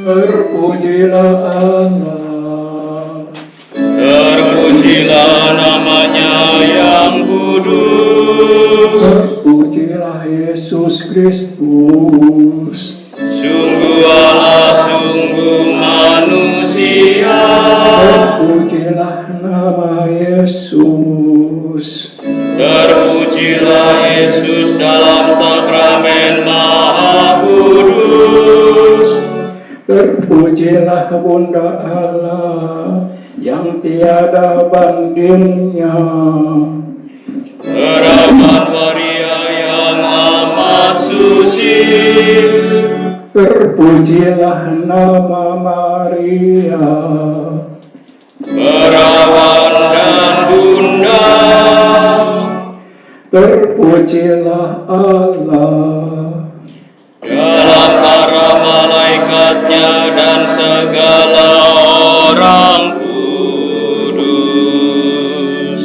Terpujilah Allah, Terpujilah namanya yang kudus. terpujilah Yesus Kristus. Sungguh Allah, sungguh manusia. Terpujilah nama Yesus. Terpujilah Yesus dalam sakramen Maha Kudus. Terpujilah Bunda Allah yang tiada bandingnya. Harapan Maria yang amat suci. Terpujilah nama Maria. Perawan dan Bunda. Terpujilah Allah. Dalam para malaikatnya dan segala orang kudus.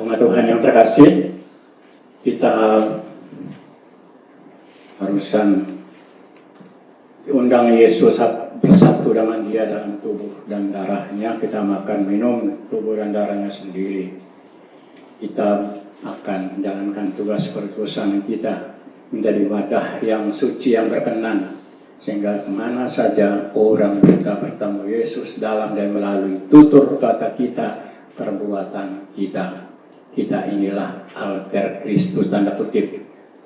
Umat Tuhan yang terkasih, kita harusan diundang Yesus bersatu dengan Dia dalam tubuh dan darahnya. Kita makan minum tubuh dan darahnya sendiri. Kita akan menjalankan tugas perutusan kita menjadi wadah yang suci, yang berkenan, sehingga kemana saja orang bisa bertemu Yesus dalam dan melalui tutur kata kita, perbuatan kita. Kita inilah alter Kristus, tanda kutip,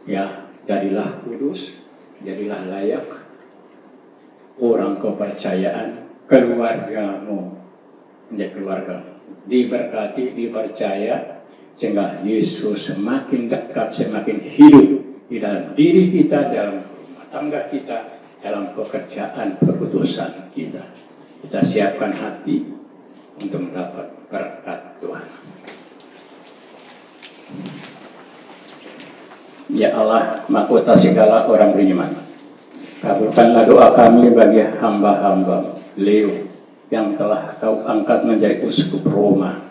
ya, jadilah kudus, jadilah layak, orang kepercayaan, keluargamu menjadi keluarga, diberkati, dipercaya, sehingga Yesus semakin dekat, semakin hidup di dalam diri kita, dalam rumah tangga kita, dalam pekerjaan perutusan kita. Kita siapkan hati untuk mendapat berkat Tuhan. Ya Allah, mahkota segala orang beriman, kabulkanlah doa kami bagi hamba-hamba Leo yang telah Kau angkat menjadi uskup Roma.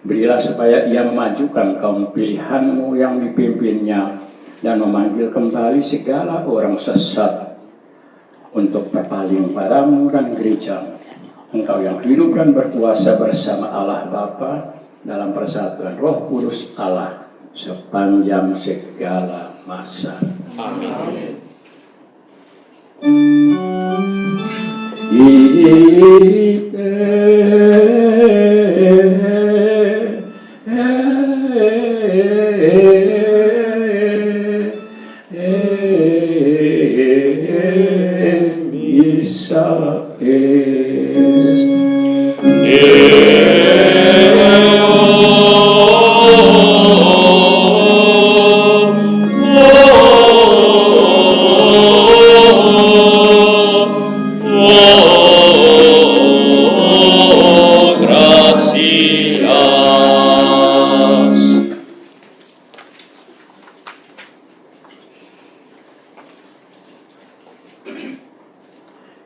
Berilah supaya ia memajukan kaum pilihan-Mu yang dipimpinnya dan memanggil kembali segala orang sesat untuk berpaling padamu dan gereja. Engkau yang hidup dan berkuasa bersama Allah Bapa dalam persatuan Roh Kudus Allah sepanjang segala masa. Amin.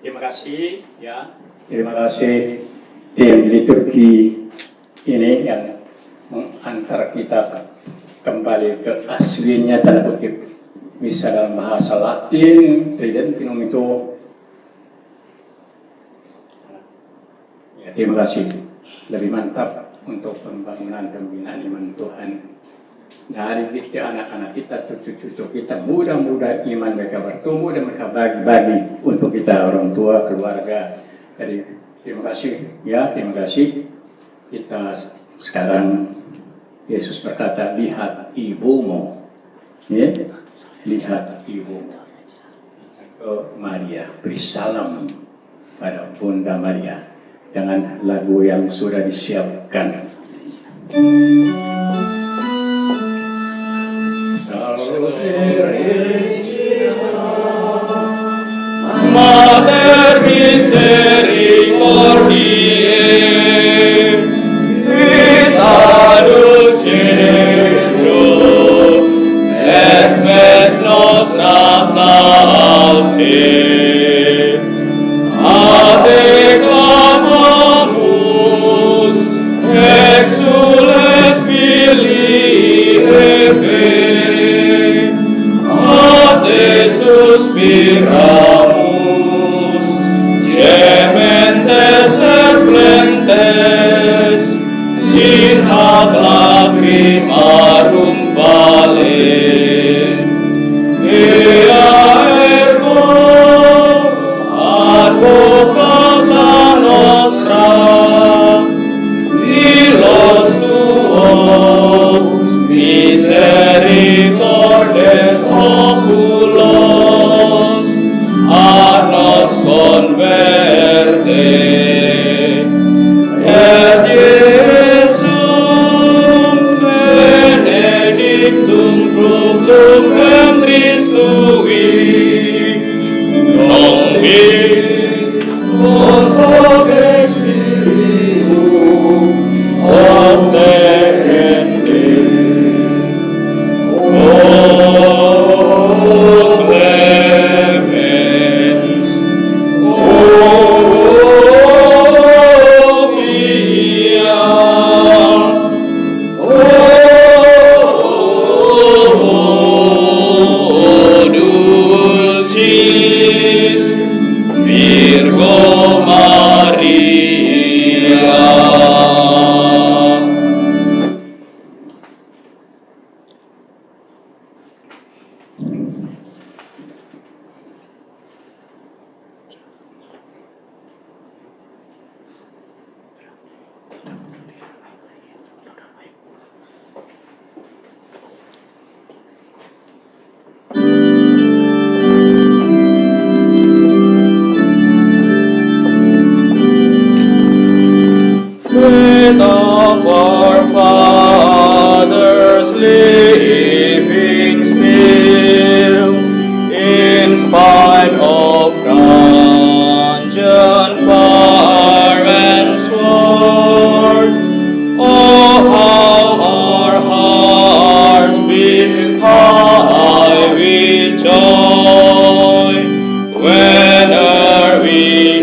Terima kasih, ya. Terima kasih tim liturgi ini yang mengantar kita kembali ke aslinya, tanda kutip, bisa dalam bahasa Latin, Tridentinum itu. Ya, terima kasih. Lebih mantap untuk pembangunan pembinaan iman Tuhan. Dari kita, anak-anak kita, cucu-cucu kita, mudah-mudahan iman mereka bertumbuh dan mereka bagi-bagi untuk kita, orang tua, keluarga. Jadi terima kasih, ya, terima kasih. Kita sekarang, Yesus berkata, lihat ibumu, ya, lihat ibumu. Oh, Maria, beri salam pada Bunda Maria dengan lagu yang sudah disiapkan. Mater misericordiae, vita dulcedo, es mes nostra salve. A te clamamus, exules filii Eve, a te suspiramus, gementes et plentes, in ad lacrimarum vale. Ea ergo, advocata nostra, ilos tuos, misericordes oculos, a nos converte. Et Iesum benedictum fructum ventris tui, nobis, nos voces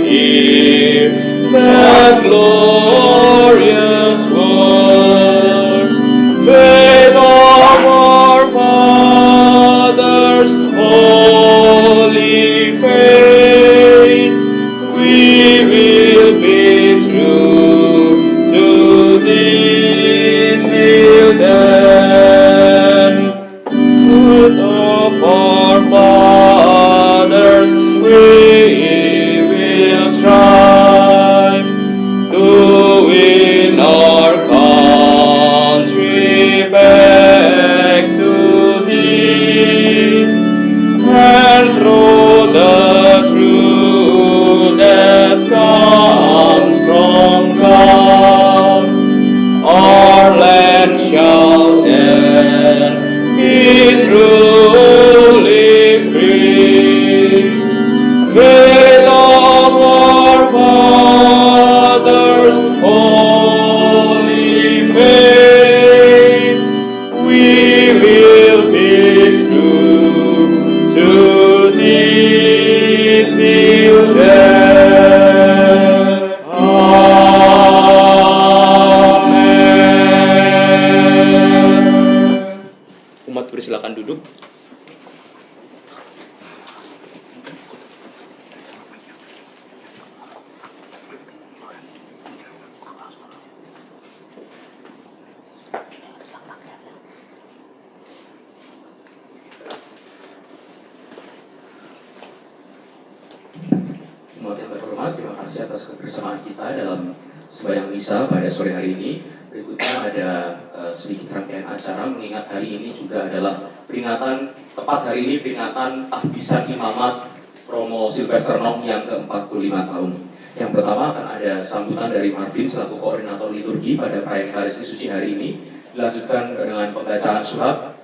hear that glorious word. Faith of our fathers, holy faith, we will be true to thee till then. Good of our fathers, we will strive to win our country back to thee, and through the truth that comes from God, our land shall then be truly free. Faith of our fathers, holy faith, we will be true to thee till death. Amen. Umat persilakan duduk. Umat yang terhormat, terima kasih atas kebersamaan kita dalam sembahyang misa pada sore hari ini. Berikutnya ada sedikit rangkaian acara, mengingat hari ini juga adalah peringatan, tepat hari ini peringatan tahbisan imamat Romo Sylvester Nong yang ke-45 tahun. Yang pertama akan ada sambutan dari Marvin selaku koordinator liturgi pada perayaan Ekaristi Suci hari ini, dilanjutkan dengan pembacaan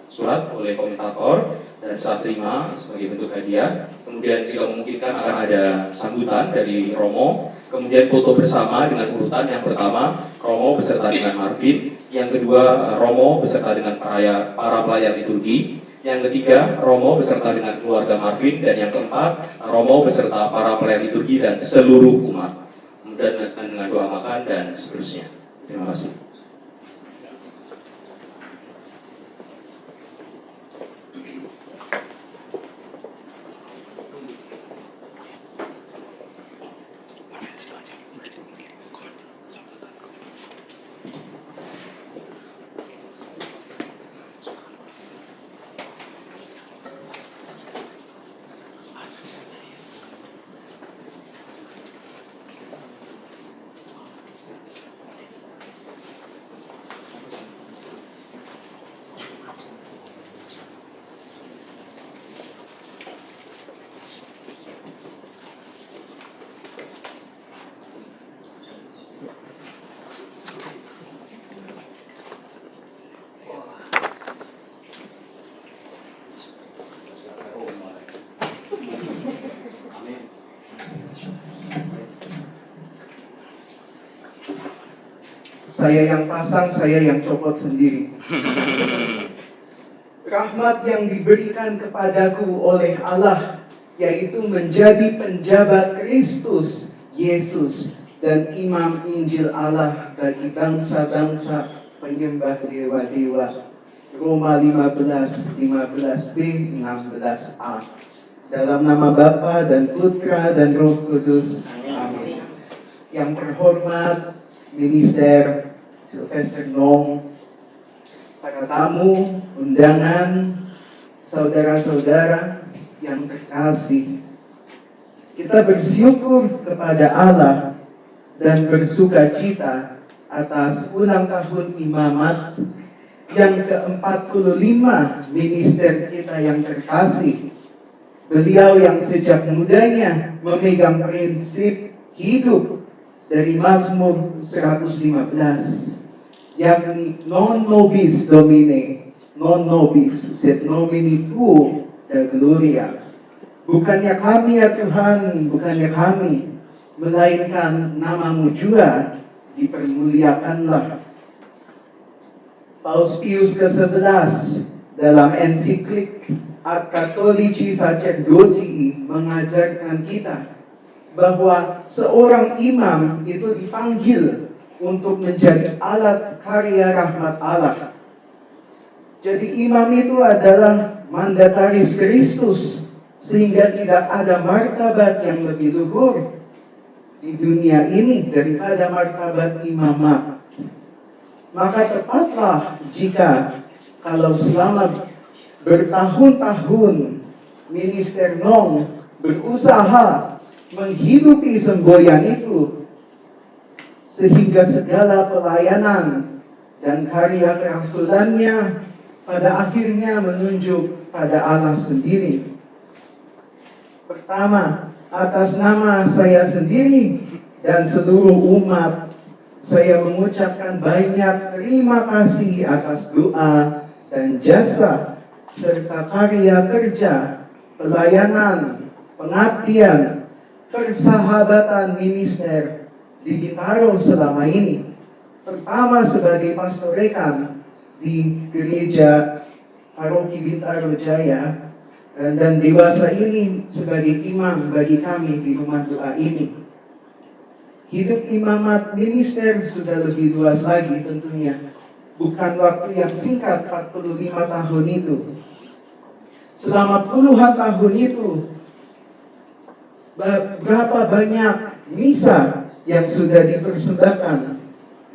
surat oleh komentator dan serah terima sebagai bentuk hadiah. Kemudian jika memungkinkan akan ada sambutan dari Romo, kemudian foto bersama dengan urutan. Yang pertama Romo beserta dengan Marvin, yang kedua Romo beserta dengan para pelayan liturgi, yang ketiga Romo beserta dengan keluarga Marvin, dan yang keempat Romo beserta para pelayan liturgi dan seluruh umat. Kemudian dilanjutkan dengan doa makan dan seterusnya. Terima kasih. Saya yang pasang, saya yang copot sendiri. Rahmat yang diberikan kepadaku oleh Allah, yaitu menjadi penjabat Kristus Yesus dan imam Injil Allah bagi bangsa-bangsa penyembah dewa-dewa. Roma 15:15b, 16a. Dalam nama Bapa dan Putra dan Roh Kudus. Amin. Yang terhormat Minister Sylvester Nong, para tamu, undangan, saudara-saudara yang terkasih, kita bersyukur kepada Allah dan bersuka cita atas ulang tahun imamat yang ke-45 minister kita yang terkasih. Beliau yang sejak mudanya memegang prinsip hidup dari Mazmur 115, yakni non nobis domine, non nobis sed nomini tuo da gloria. Bukannya kami ya Tuhan, bukannya kami, melainkan namamu juga dipermuliakanlah. Paus Pius ke-11 dalam ensiklik Ad Catholici Sacerdotii mengajarkan kita bahwa seorang imam itu dipanggil untuk menjadi alat karya rahmat Allah. Jadi imam itu adalah mandataris Kristus, sehingga tidak ada martabat yang lebih luhur di dunia ini daripada martabat imamat. Maka tepatlah jika kalau selama bertahun-tahun minister Nong berusaha menghidupi semboyan itu, sehingga segala pelayanan dan karya kerasulannya pada akhirnya menunjuk pada Allah sendiri. Pertama, atas nama saya sendiri dan seluruh umat, saya mengucapkan banyak terima kasih atas doa dan jasa serta karya kerja, pelayanan, pengabdian, persahabatan minister di Bintaro selama ini. Pertama sebagai pastor rekan di gereja Paroki Bintaro Jaya, dan dewasa ini sebagai imam bagi kami di rumah doa ini. Hidup imamat minister sudah lebih luas lagi tentunya. Bukan waktu yang singkat 45 tahun itu. Selama puluhan tahun itu, berapa banyak misa yang sudah dipersembahkan,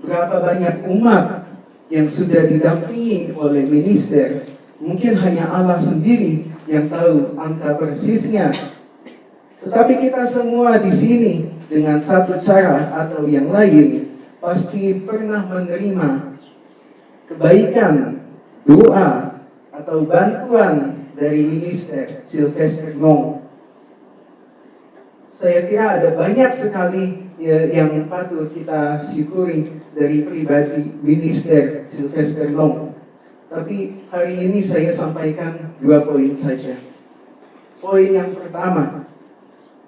berapa banyak umat yang sudah didampingi oleh minister. Mungkin hanya Allah sendiri yang tahu angka persisnya. Tetapi kita semua di sini dengan satu cara atau yang lain pasti pernah menerima kebaikan, doa, atau bantuan dari minister Sylvester Nong. Saya kira ada banyak sekali yang patut kita syukuri dari pribadi minister Sylvester Nong. Tapi hari ini saya sampaikan 2 poin saja. Poin yang pertama,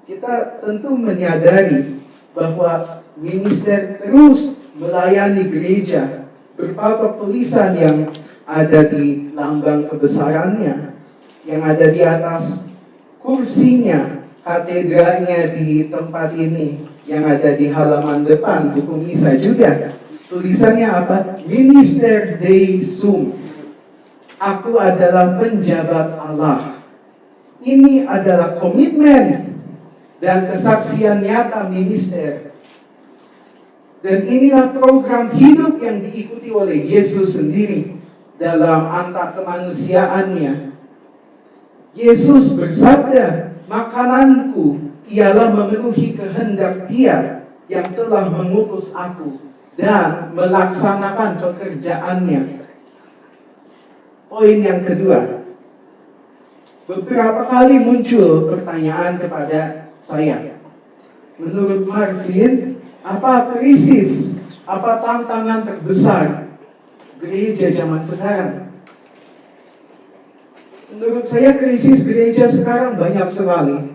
kita tentu menyadari bahwa minister terus melayani gereja berpatok tulisan yang ada di lambang kebesarannya, yang ada di atas kursinya, katedralnya di tempat ini, yang ada di halaman depan buku misa juga. Tulisannya apa? Minister Dei Sum. Aku adalah penjabat Allah. Ini adalah komitmen dan kesaksian nyata minister. Dan inilah program hidup yang diikuti oleh Yesus sendiri dalam antar kemanusiaannya. Yesus bersabda, makananku ialah memenuhi kehendak Dia yang telah mengutus aku dan melaksanakan pekerjaannya. Poin yang kedua, beberapa kali muncul pertanyaan kepada saya. Menurut Marvin, apa krisis, apa tantangan terbesar gereja zaman sekarang? Menurut saya krisis gereja sekarang banyak sekali.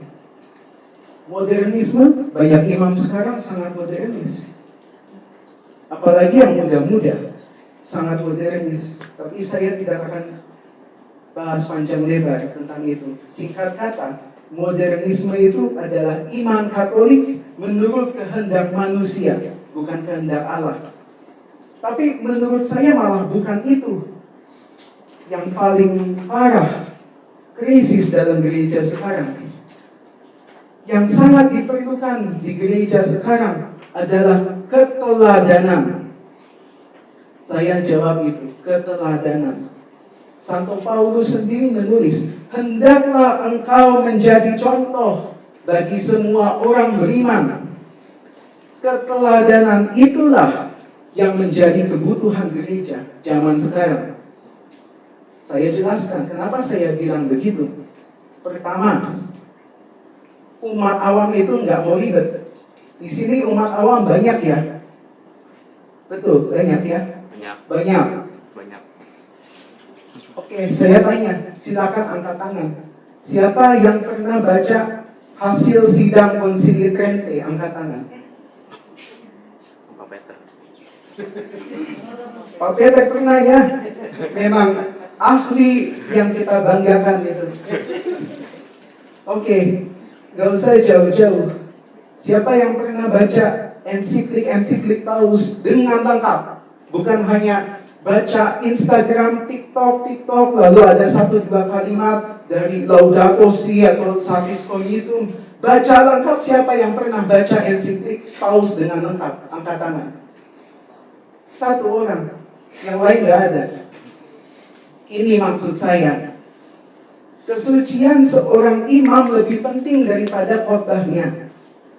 Modernisme, banyak imam sekarang sangat modernis. Apalagi yang muda-muda, sangat modernis. Tapi saya tidak akan bahas panjang lebar tentang itu. Singkat kata, modernisme itu adalah iman Katolik menurut kehendak manusia, bukan kehendak Allah. Tapi menurut saya malah bukan itu yang paling parah krisis dalam gereja sekarang. Yang sangat diperlukan di gereja sekarang adalah keteladanan. Saya jawab itu, keteladanan. Santo Paulus sendiri menulis, hendaklah engkau menjadi contoh bagi semua orang beriman. Keteladanan itulah yang menjadi kebutuhan gereja zaman sekarang. Saya jelaskan kenapa saya bilang begitu. Pertama, umat awam itu nggak mau ribet. Di sini umat awam banyak ya? Betul, banyak ya? Banyak. Oke, saya tanya, silakan angkat tangan. Siapa yang pernah baca hasil sidang Konsili Trente? Angkat tangan. Pak Peter pernah ya? Memang ahli yang kita banggakan itu. Oke, gak usah jauh-jauh. Siapa yang pernah baca ensiklik Paulus dengan lengkap? Bukan hanya baca Instagram, TikTok, lalu ada 1-2 kalimat dari Laudato Si atau Satis Cognitum. Baca lengkap. Siapa yang pernah baca ensiklik Paulus dengan lengkap? Angkat tangan. 1 orang. Yang lain nggak ada. Ini maksud saya. Kesucian seorang imam lebih penting daripada khotbahnya.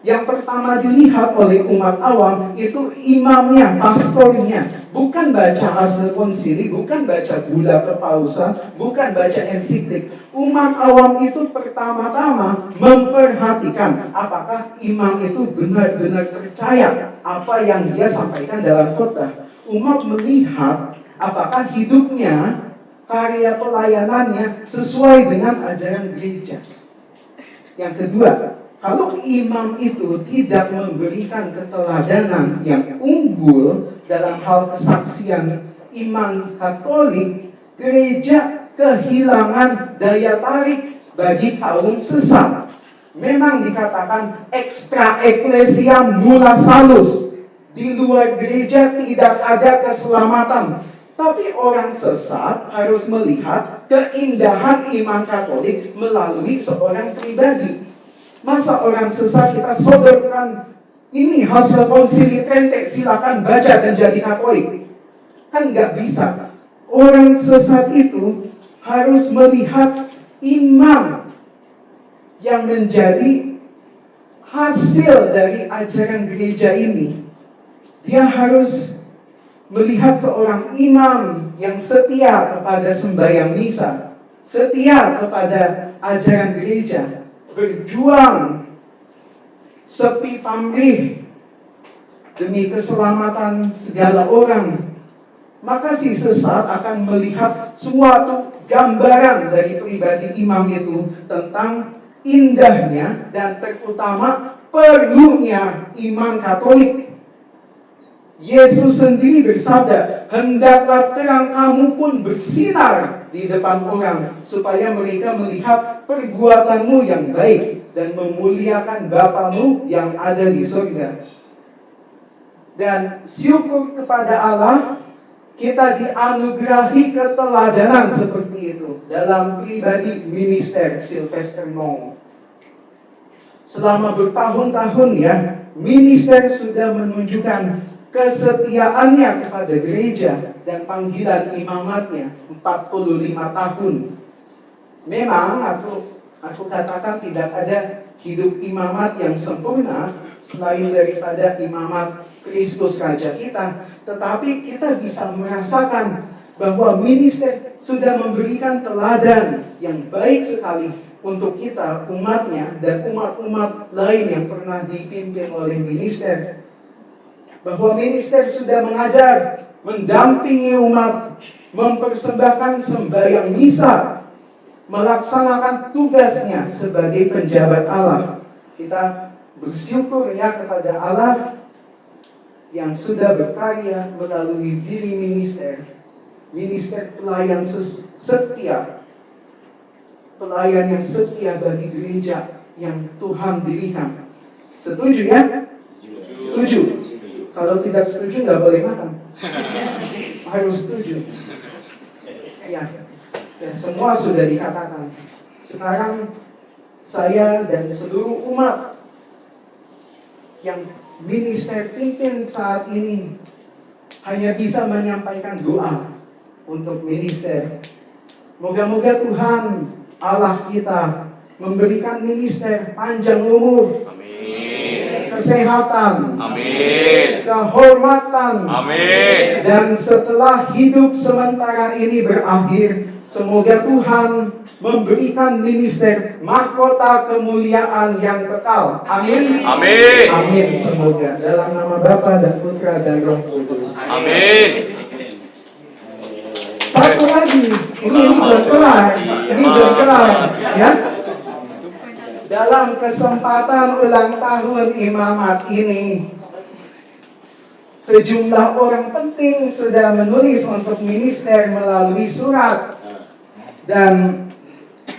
Yang pertama dilihat oleh umat awam itu imamnya, pastornya. Bukan baca hasil konsili, bukan baca bula kepausan, bukan baca ensiklik. Umat awam itu pertama-tama memperhatikan apakah imam itu benar-benar percaya apa yang dia sampaikan dalam khotbah. Umat melihat apakah hidupnya, karya pelayanannya sesuai dengan ajaran gereja. Yang kedua, kalau imam itu tidak memberikan keteladanan yang unggul dalam hal kesaksian iman Katolik, gereja kehilangan daya tarik bagi kaum sesat. Memang dikatakan extra ecclesia nulla salus. Di luar gereja tidak ada keselamatan. Tapi orang sesat harus melihat keindahan iman Katolik melalui seorang pribadi. Masa orang sesat kita sodorkan, ini hasil konsili Trente, silakan baca dan jadi Katolik. Kan nggak bisa. Orang sesat itu harus melihat imam yang menjadi hasil dari ajaran gereja ini. Dia harus melihat seorang imam yang setia kepada sembahyang misa, setia kepada ajaran gereja, berjuang sepi pamrih demi keselamatan segala orang. Maka si sesat akan melihat suatu gambaran dari pribadi imam itu tentang indahnya dan terutama perlunya iman Katolik. Yesus sendiri bersabda, hendaklah terang kamu pun bersinar di depan orang, supaya mereka melihat perbuatanmu yang baik dan memuliakan Bapamu yang ada di surga. Dan syukur kepada Allah, kita dianugerahi keteladanan seperti itu dalam pribadi minister Sylvester Nong. Selama bertahun-tahun ya, minister sudah menunjukkan kesetiaannya kepada gereja dan panggilan imamatnya 45 tahun. Memang aku katakan tidak ada hidup imamat yang sempurna selain daripada imamat Kristus Raja kita, tetapi kita bisa merasakan bahwa minister sudah memberikan teladan yang baik sekali untuk kita, umatnya, dan umat-umat lain yang pernah dipimpin oleh minister. Bahwa minister sudah mengajar, mendampingi umat, mempersembahkan sembahyang misa, melaksanakan tugasnya sebagai penjabat Allah. Kita bersyukur ya kepada Allah yang sudah berkarya melalui diri minister pelayan setia, pelayan yang setia bagi gereja yang Tuhan dirikan. Setuju ya? Setuju. Kalau tidak setuju nggak boleh makan. Harus setuju. Ya, semua sudah dikatakan. Sekarang saya dan seluruh umat yang minister pimpin saat ini hanya bisa menyampaikan doa untuk minister. Moga-moga Tuhan Allah kita memberikan minister panjang umur, kesehatan, kehormatan, dan setelah hidup sementara ini berakhir, semoga Tuhan memberikan minister mahkota kemuliaan yang kekal. Amin. Amin. Semoga dalam nama Bapa dan Putra dan Roh Kudus. Amin. Satu lagi, ini belum kelar, ya. Dalam kesempatan ulang tahun imamat ini, sejumlah orang penting sudah menulis untuk minister melalui surat dan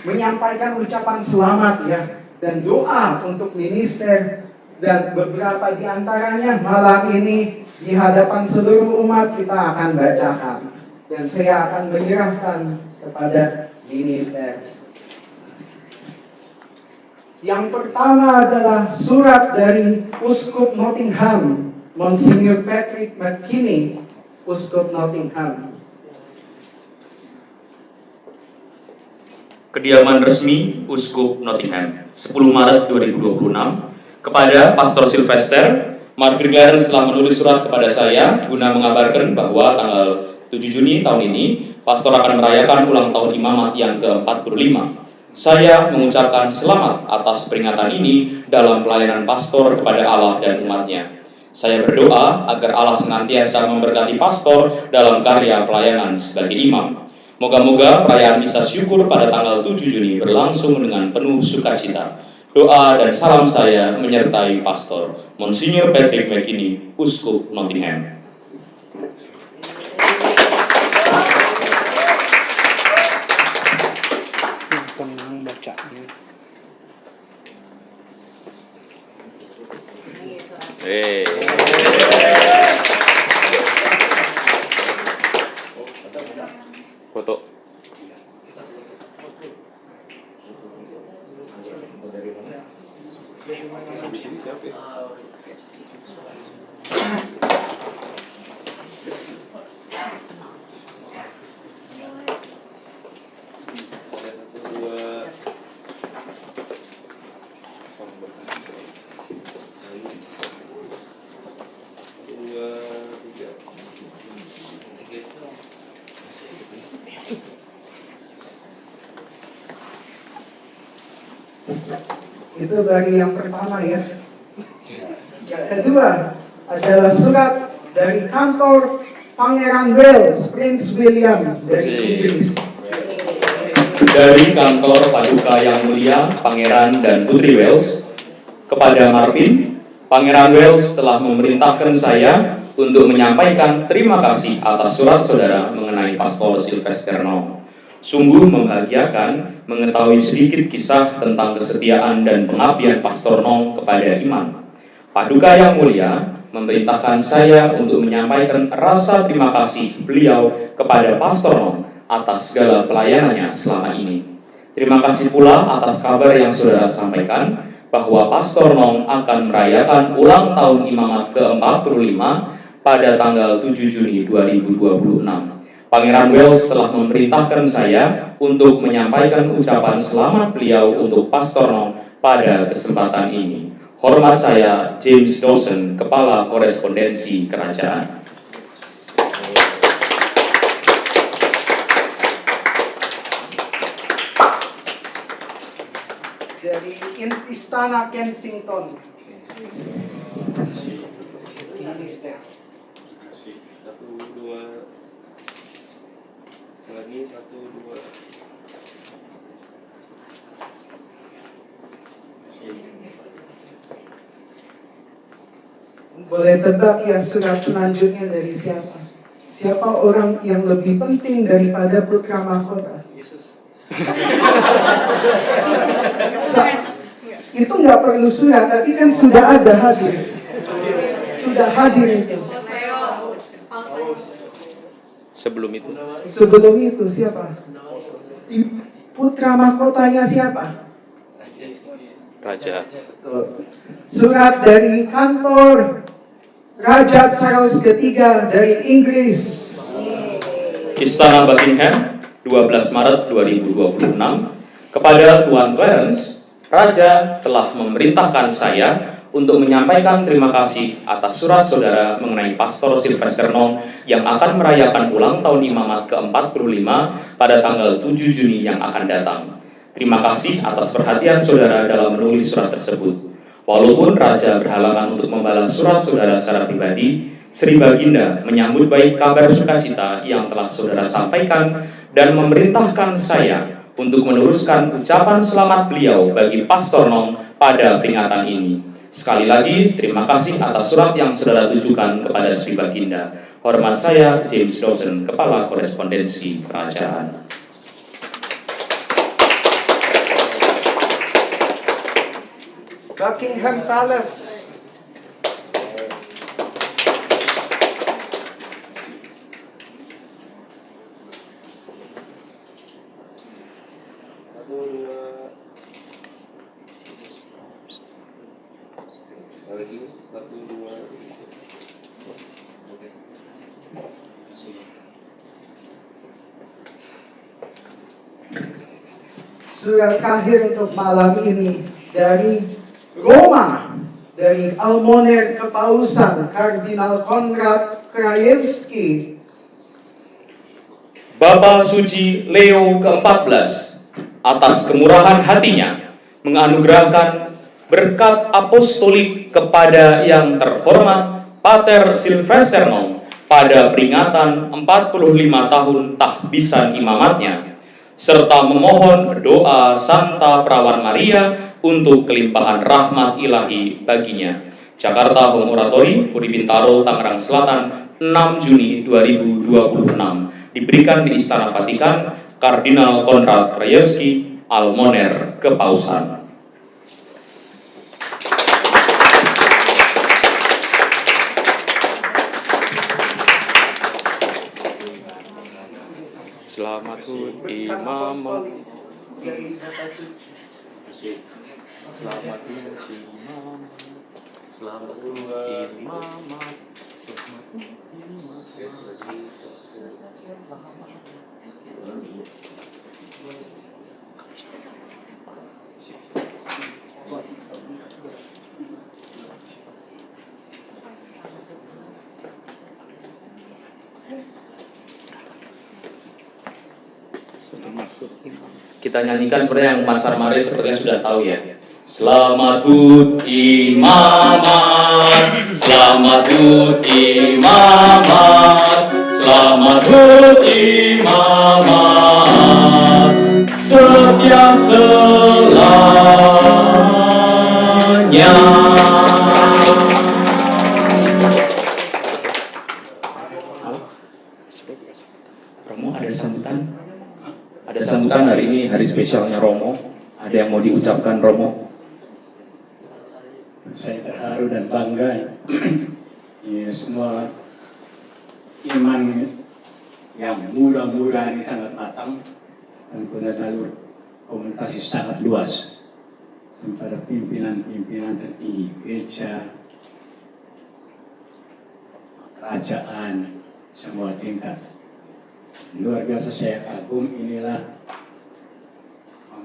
menyampaikan ucapan selamat ya dan doa untuk minister Dan beberapa di antaranya malam ini di hadapan seluruh umat kita akan bacakan. Dan saya akan menyerahkan kepada minister. Yang pertama adalah surat dari Uskup Nottingham, Monsignor Patrick McKinney, Uskup Nottingham. Kediaman resmi Uskup Nottingham, 10 Maret 2026. Kepada Pastor Sylvester, Marvin Clarence telah menulis surat kepada saya guna mengabarkan bahwa tanggal 7 Juni tahun ini, Pastor akan merayakan ulang tahun imamat yang ke-45. Saya mengucapkan selamat atas peringatan ini dalam pelayanan pastor kepada Allah dan umatnya. Saya berdoa agar Allah senantiasa memberkati pastor dalam karya pelayanan sebagai imam. Moga-moga perayaan misa syukur pada tanggal 7 Juni berlangsung dengan penuh sukacita. Doa dan salam saya menyertai Pastor Monsignor Patrick McKinney, Uskup Nottingham. Foto. Itu dari yang pertama ya. Yang kedua adalah surat dari kantor Pangeran Wales, Prince William dari Inggris. Dari kantor Paduka Yang Mulia Pangeran dan Putri Wales, kepada Marvin, Pangeran Wales telah memerintahkan saya untuk menyampaikan terima kasih atas surat saudara mengenai Pastor Sylvester Nong. Sungguh membahagiakan mengetahui sedikit kisah tentang kesetiaan dan pengabdian Pastor Nong kepada iman. Paduka Yang Mulia memerintahkan saya untuk menyampaikan rasa terima kasih beliau kepada Pastor Nong atas segala pelayanannya selama ini. Terima kasih pula atas kabar yang saudara sampaikan bahwa Pastor Nong akan merayakan ulang tahun imamat ke-45 pada tanggal 7 Juni 2026. Pangeran Wales telah memerintahkan saya untuk menyampaikan ucapan selamat beliau untuk Pastor Nong pada kesempatan ini. Hormat saya, James Dawson, Kepala Korespondensi Kerajaan. Dari Istana Kensington. Minister. Satu, dua. Lagi, satu, dua. Boleh tebak ya surat selanjutnya dari siapa? Siapa orang yang lebih penting daripada putra mahkota? Yesus. Itu nggak perlu surat, tapi kan sudah ada hadir. Sudah hadir itu. Sebelum itu, Sebelum itu siapa? Putra mahkotanya siapa? Raja. Betul. Surat dari kantor Raja Charles III dari Inggris. Istana Buckingham, 12 Maret 2026. Kepada Tuan Clarence, Raja telah memerintahkan saya untuk menyampaikan terima kasih atas surat saudara mengenai Pastor Sylvester Nong yang akan merayakan ulang tahun imamat ke-45 pada tanggal 7 Juni yang akan datang. Terima kasih atas perhatian saudara dalam menulis surat tersebut. Walaupun Raja berhalangan untuk membalas surat saudara secara pribadi, Sri Baginda menyambut baik kabar sukacita yang telah saudara sampaikan dan memerintahkan saya untuk meneruskan ucapan selamat beliau bagi Pastor Nong pada peringatan ini. Sekali lagi, terima kasih atas surat yang saudara tujukan kepada Sri Baginda. Hormat saya, James Dawson, Kepala Korespondensi Kerajaan. Buckingham Palace, Surat terakhir untuk malam ini dari Roma, dari Almoner Kepausan Kardinal Konrad Krajewski. Bapa Suci Leo ke-14 atas kemurahan hatinya menganugerahkan berkat apostolik kepada yang terhormat Pater Silvesterno pada peringatan 45 tahun tahbisan imamatnya, serta memohon doa Santa Perawan Maria untuk kelimpahan rahmat ilahi baginya. Jakarta Home Oratory, Puri Bintaro, Tangerang Selatan, 6 Juni 2026. Diberikan di Istana Vatikan, Kardinal Konrad Krajewski, Almoner Kepausan. Selamat HUT Imamat. Selamat HUT Imamat. Selamat HUT Imamat. Selamat HUT Imamat. Kita nyanyikan seperti yang Mas Armare sepertinya sudah tahu ya. Selamat HUT Imamat, selamat HUT Imamat, selamat HUT Imamat, setia selamanya. Romo, ada sambutan? Ada sambutan hari ini, hari spesialnya Romo. Ada yang mau diucapkan Romo? Saya terharu dan bangga ya, semua iman yang muda-muda ini sangat matang dan punya jalur komunikasi sangat luas antara pimpinan-pimpinan tertinggi gereja, kerajaan, semua tingkat. Luar biasa, saya kagum. Inilah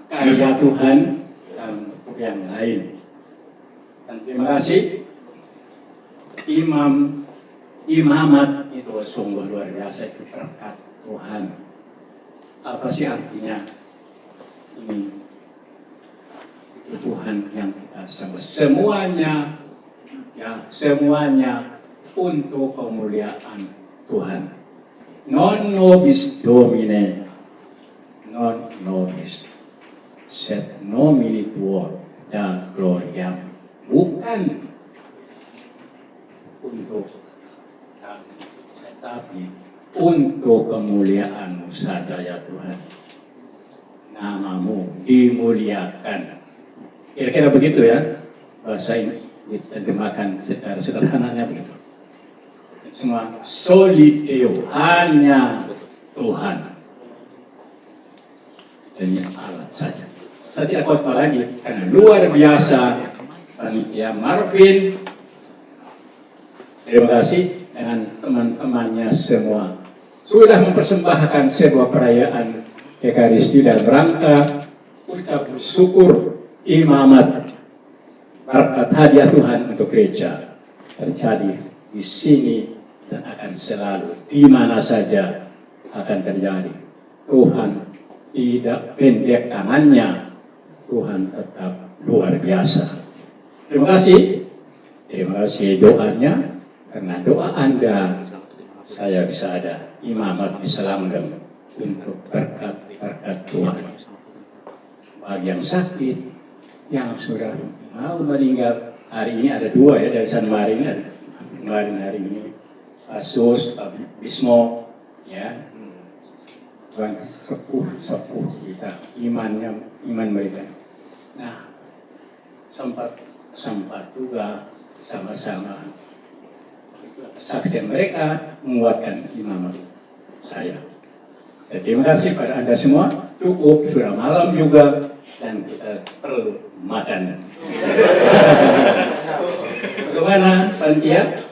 karya Tuhan dan yang lain. Dan terima kasih imamat itu sungguh luar biasa, itu berkat Tuhan. Apa sih artinya ini? Itu Tuhan yang kita sembah. Semuanya untuk kemuliaan Tuhan. Non nobis Domine, non nobis sed nomini tuo da gloriam. Bukan untuk kami, tetapi untuk kemuliaan-Mu saja ya Tuhan. Nama-Mu dimuliakan. Kira-kira begitu ya, bahasa ini diterjemahkan secara sederhananya begitu. Semua solideo, hanya Tuhan. Ini alat saja. Saya tidak khotbah lagi karena luar biasa. Panitia Marvin, terima kasih dengan teman-temannya semua sudah mempersembahkan sebuah perayaan Ekaristi dan rangka ucap syukur imamat berkat hadiah Tuhan untuk gereja terjadi di sini dan akan selalu di mana saja akan terjadi. Tuhan tidak pendek tangannya, Tuhan tetap luar biasa. Terima kasih doanya, karena doa Anda saya bisa ada imamat bisa langgeng untuk berkat Tuhan. Bagi yang sakit, yang sudah mau meninggal, hari ini ada dua ya dari San Marino, kemarin hari ini Asus, Bismo, ya, Tuhan sepuh kita, iman mereka. Nah, sempat juga sama-sama kesaksian mereka menguatkan imamat saya. Terima kasih pada Anda semua. Cukup, sudah malam juga dan kita perlu makan. Panitia.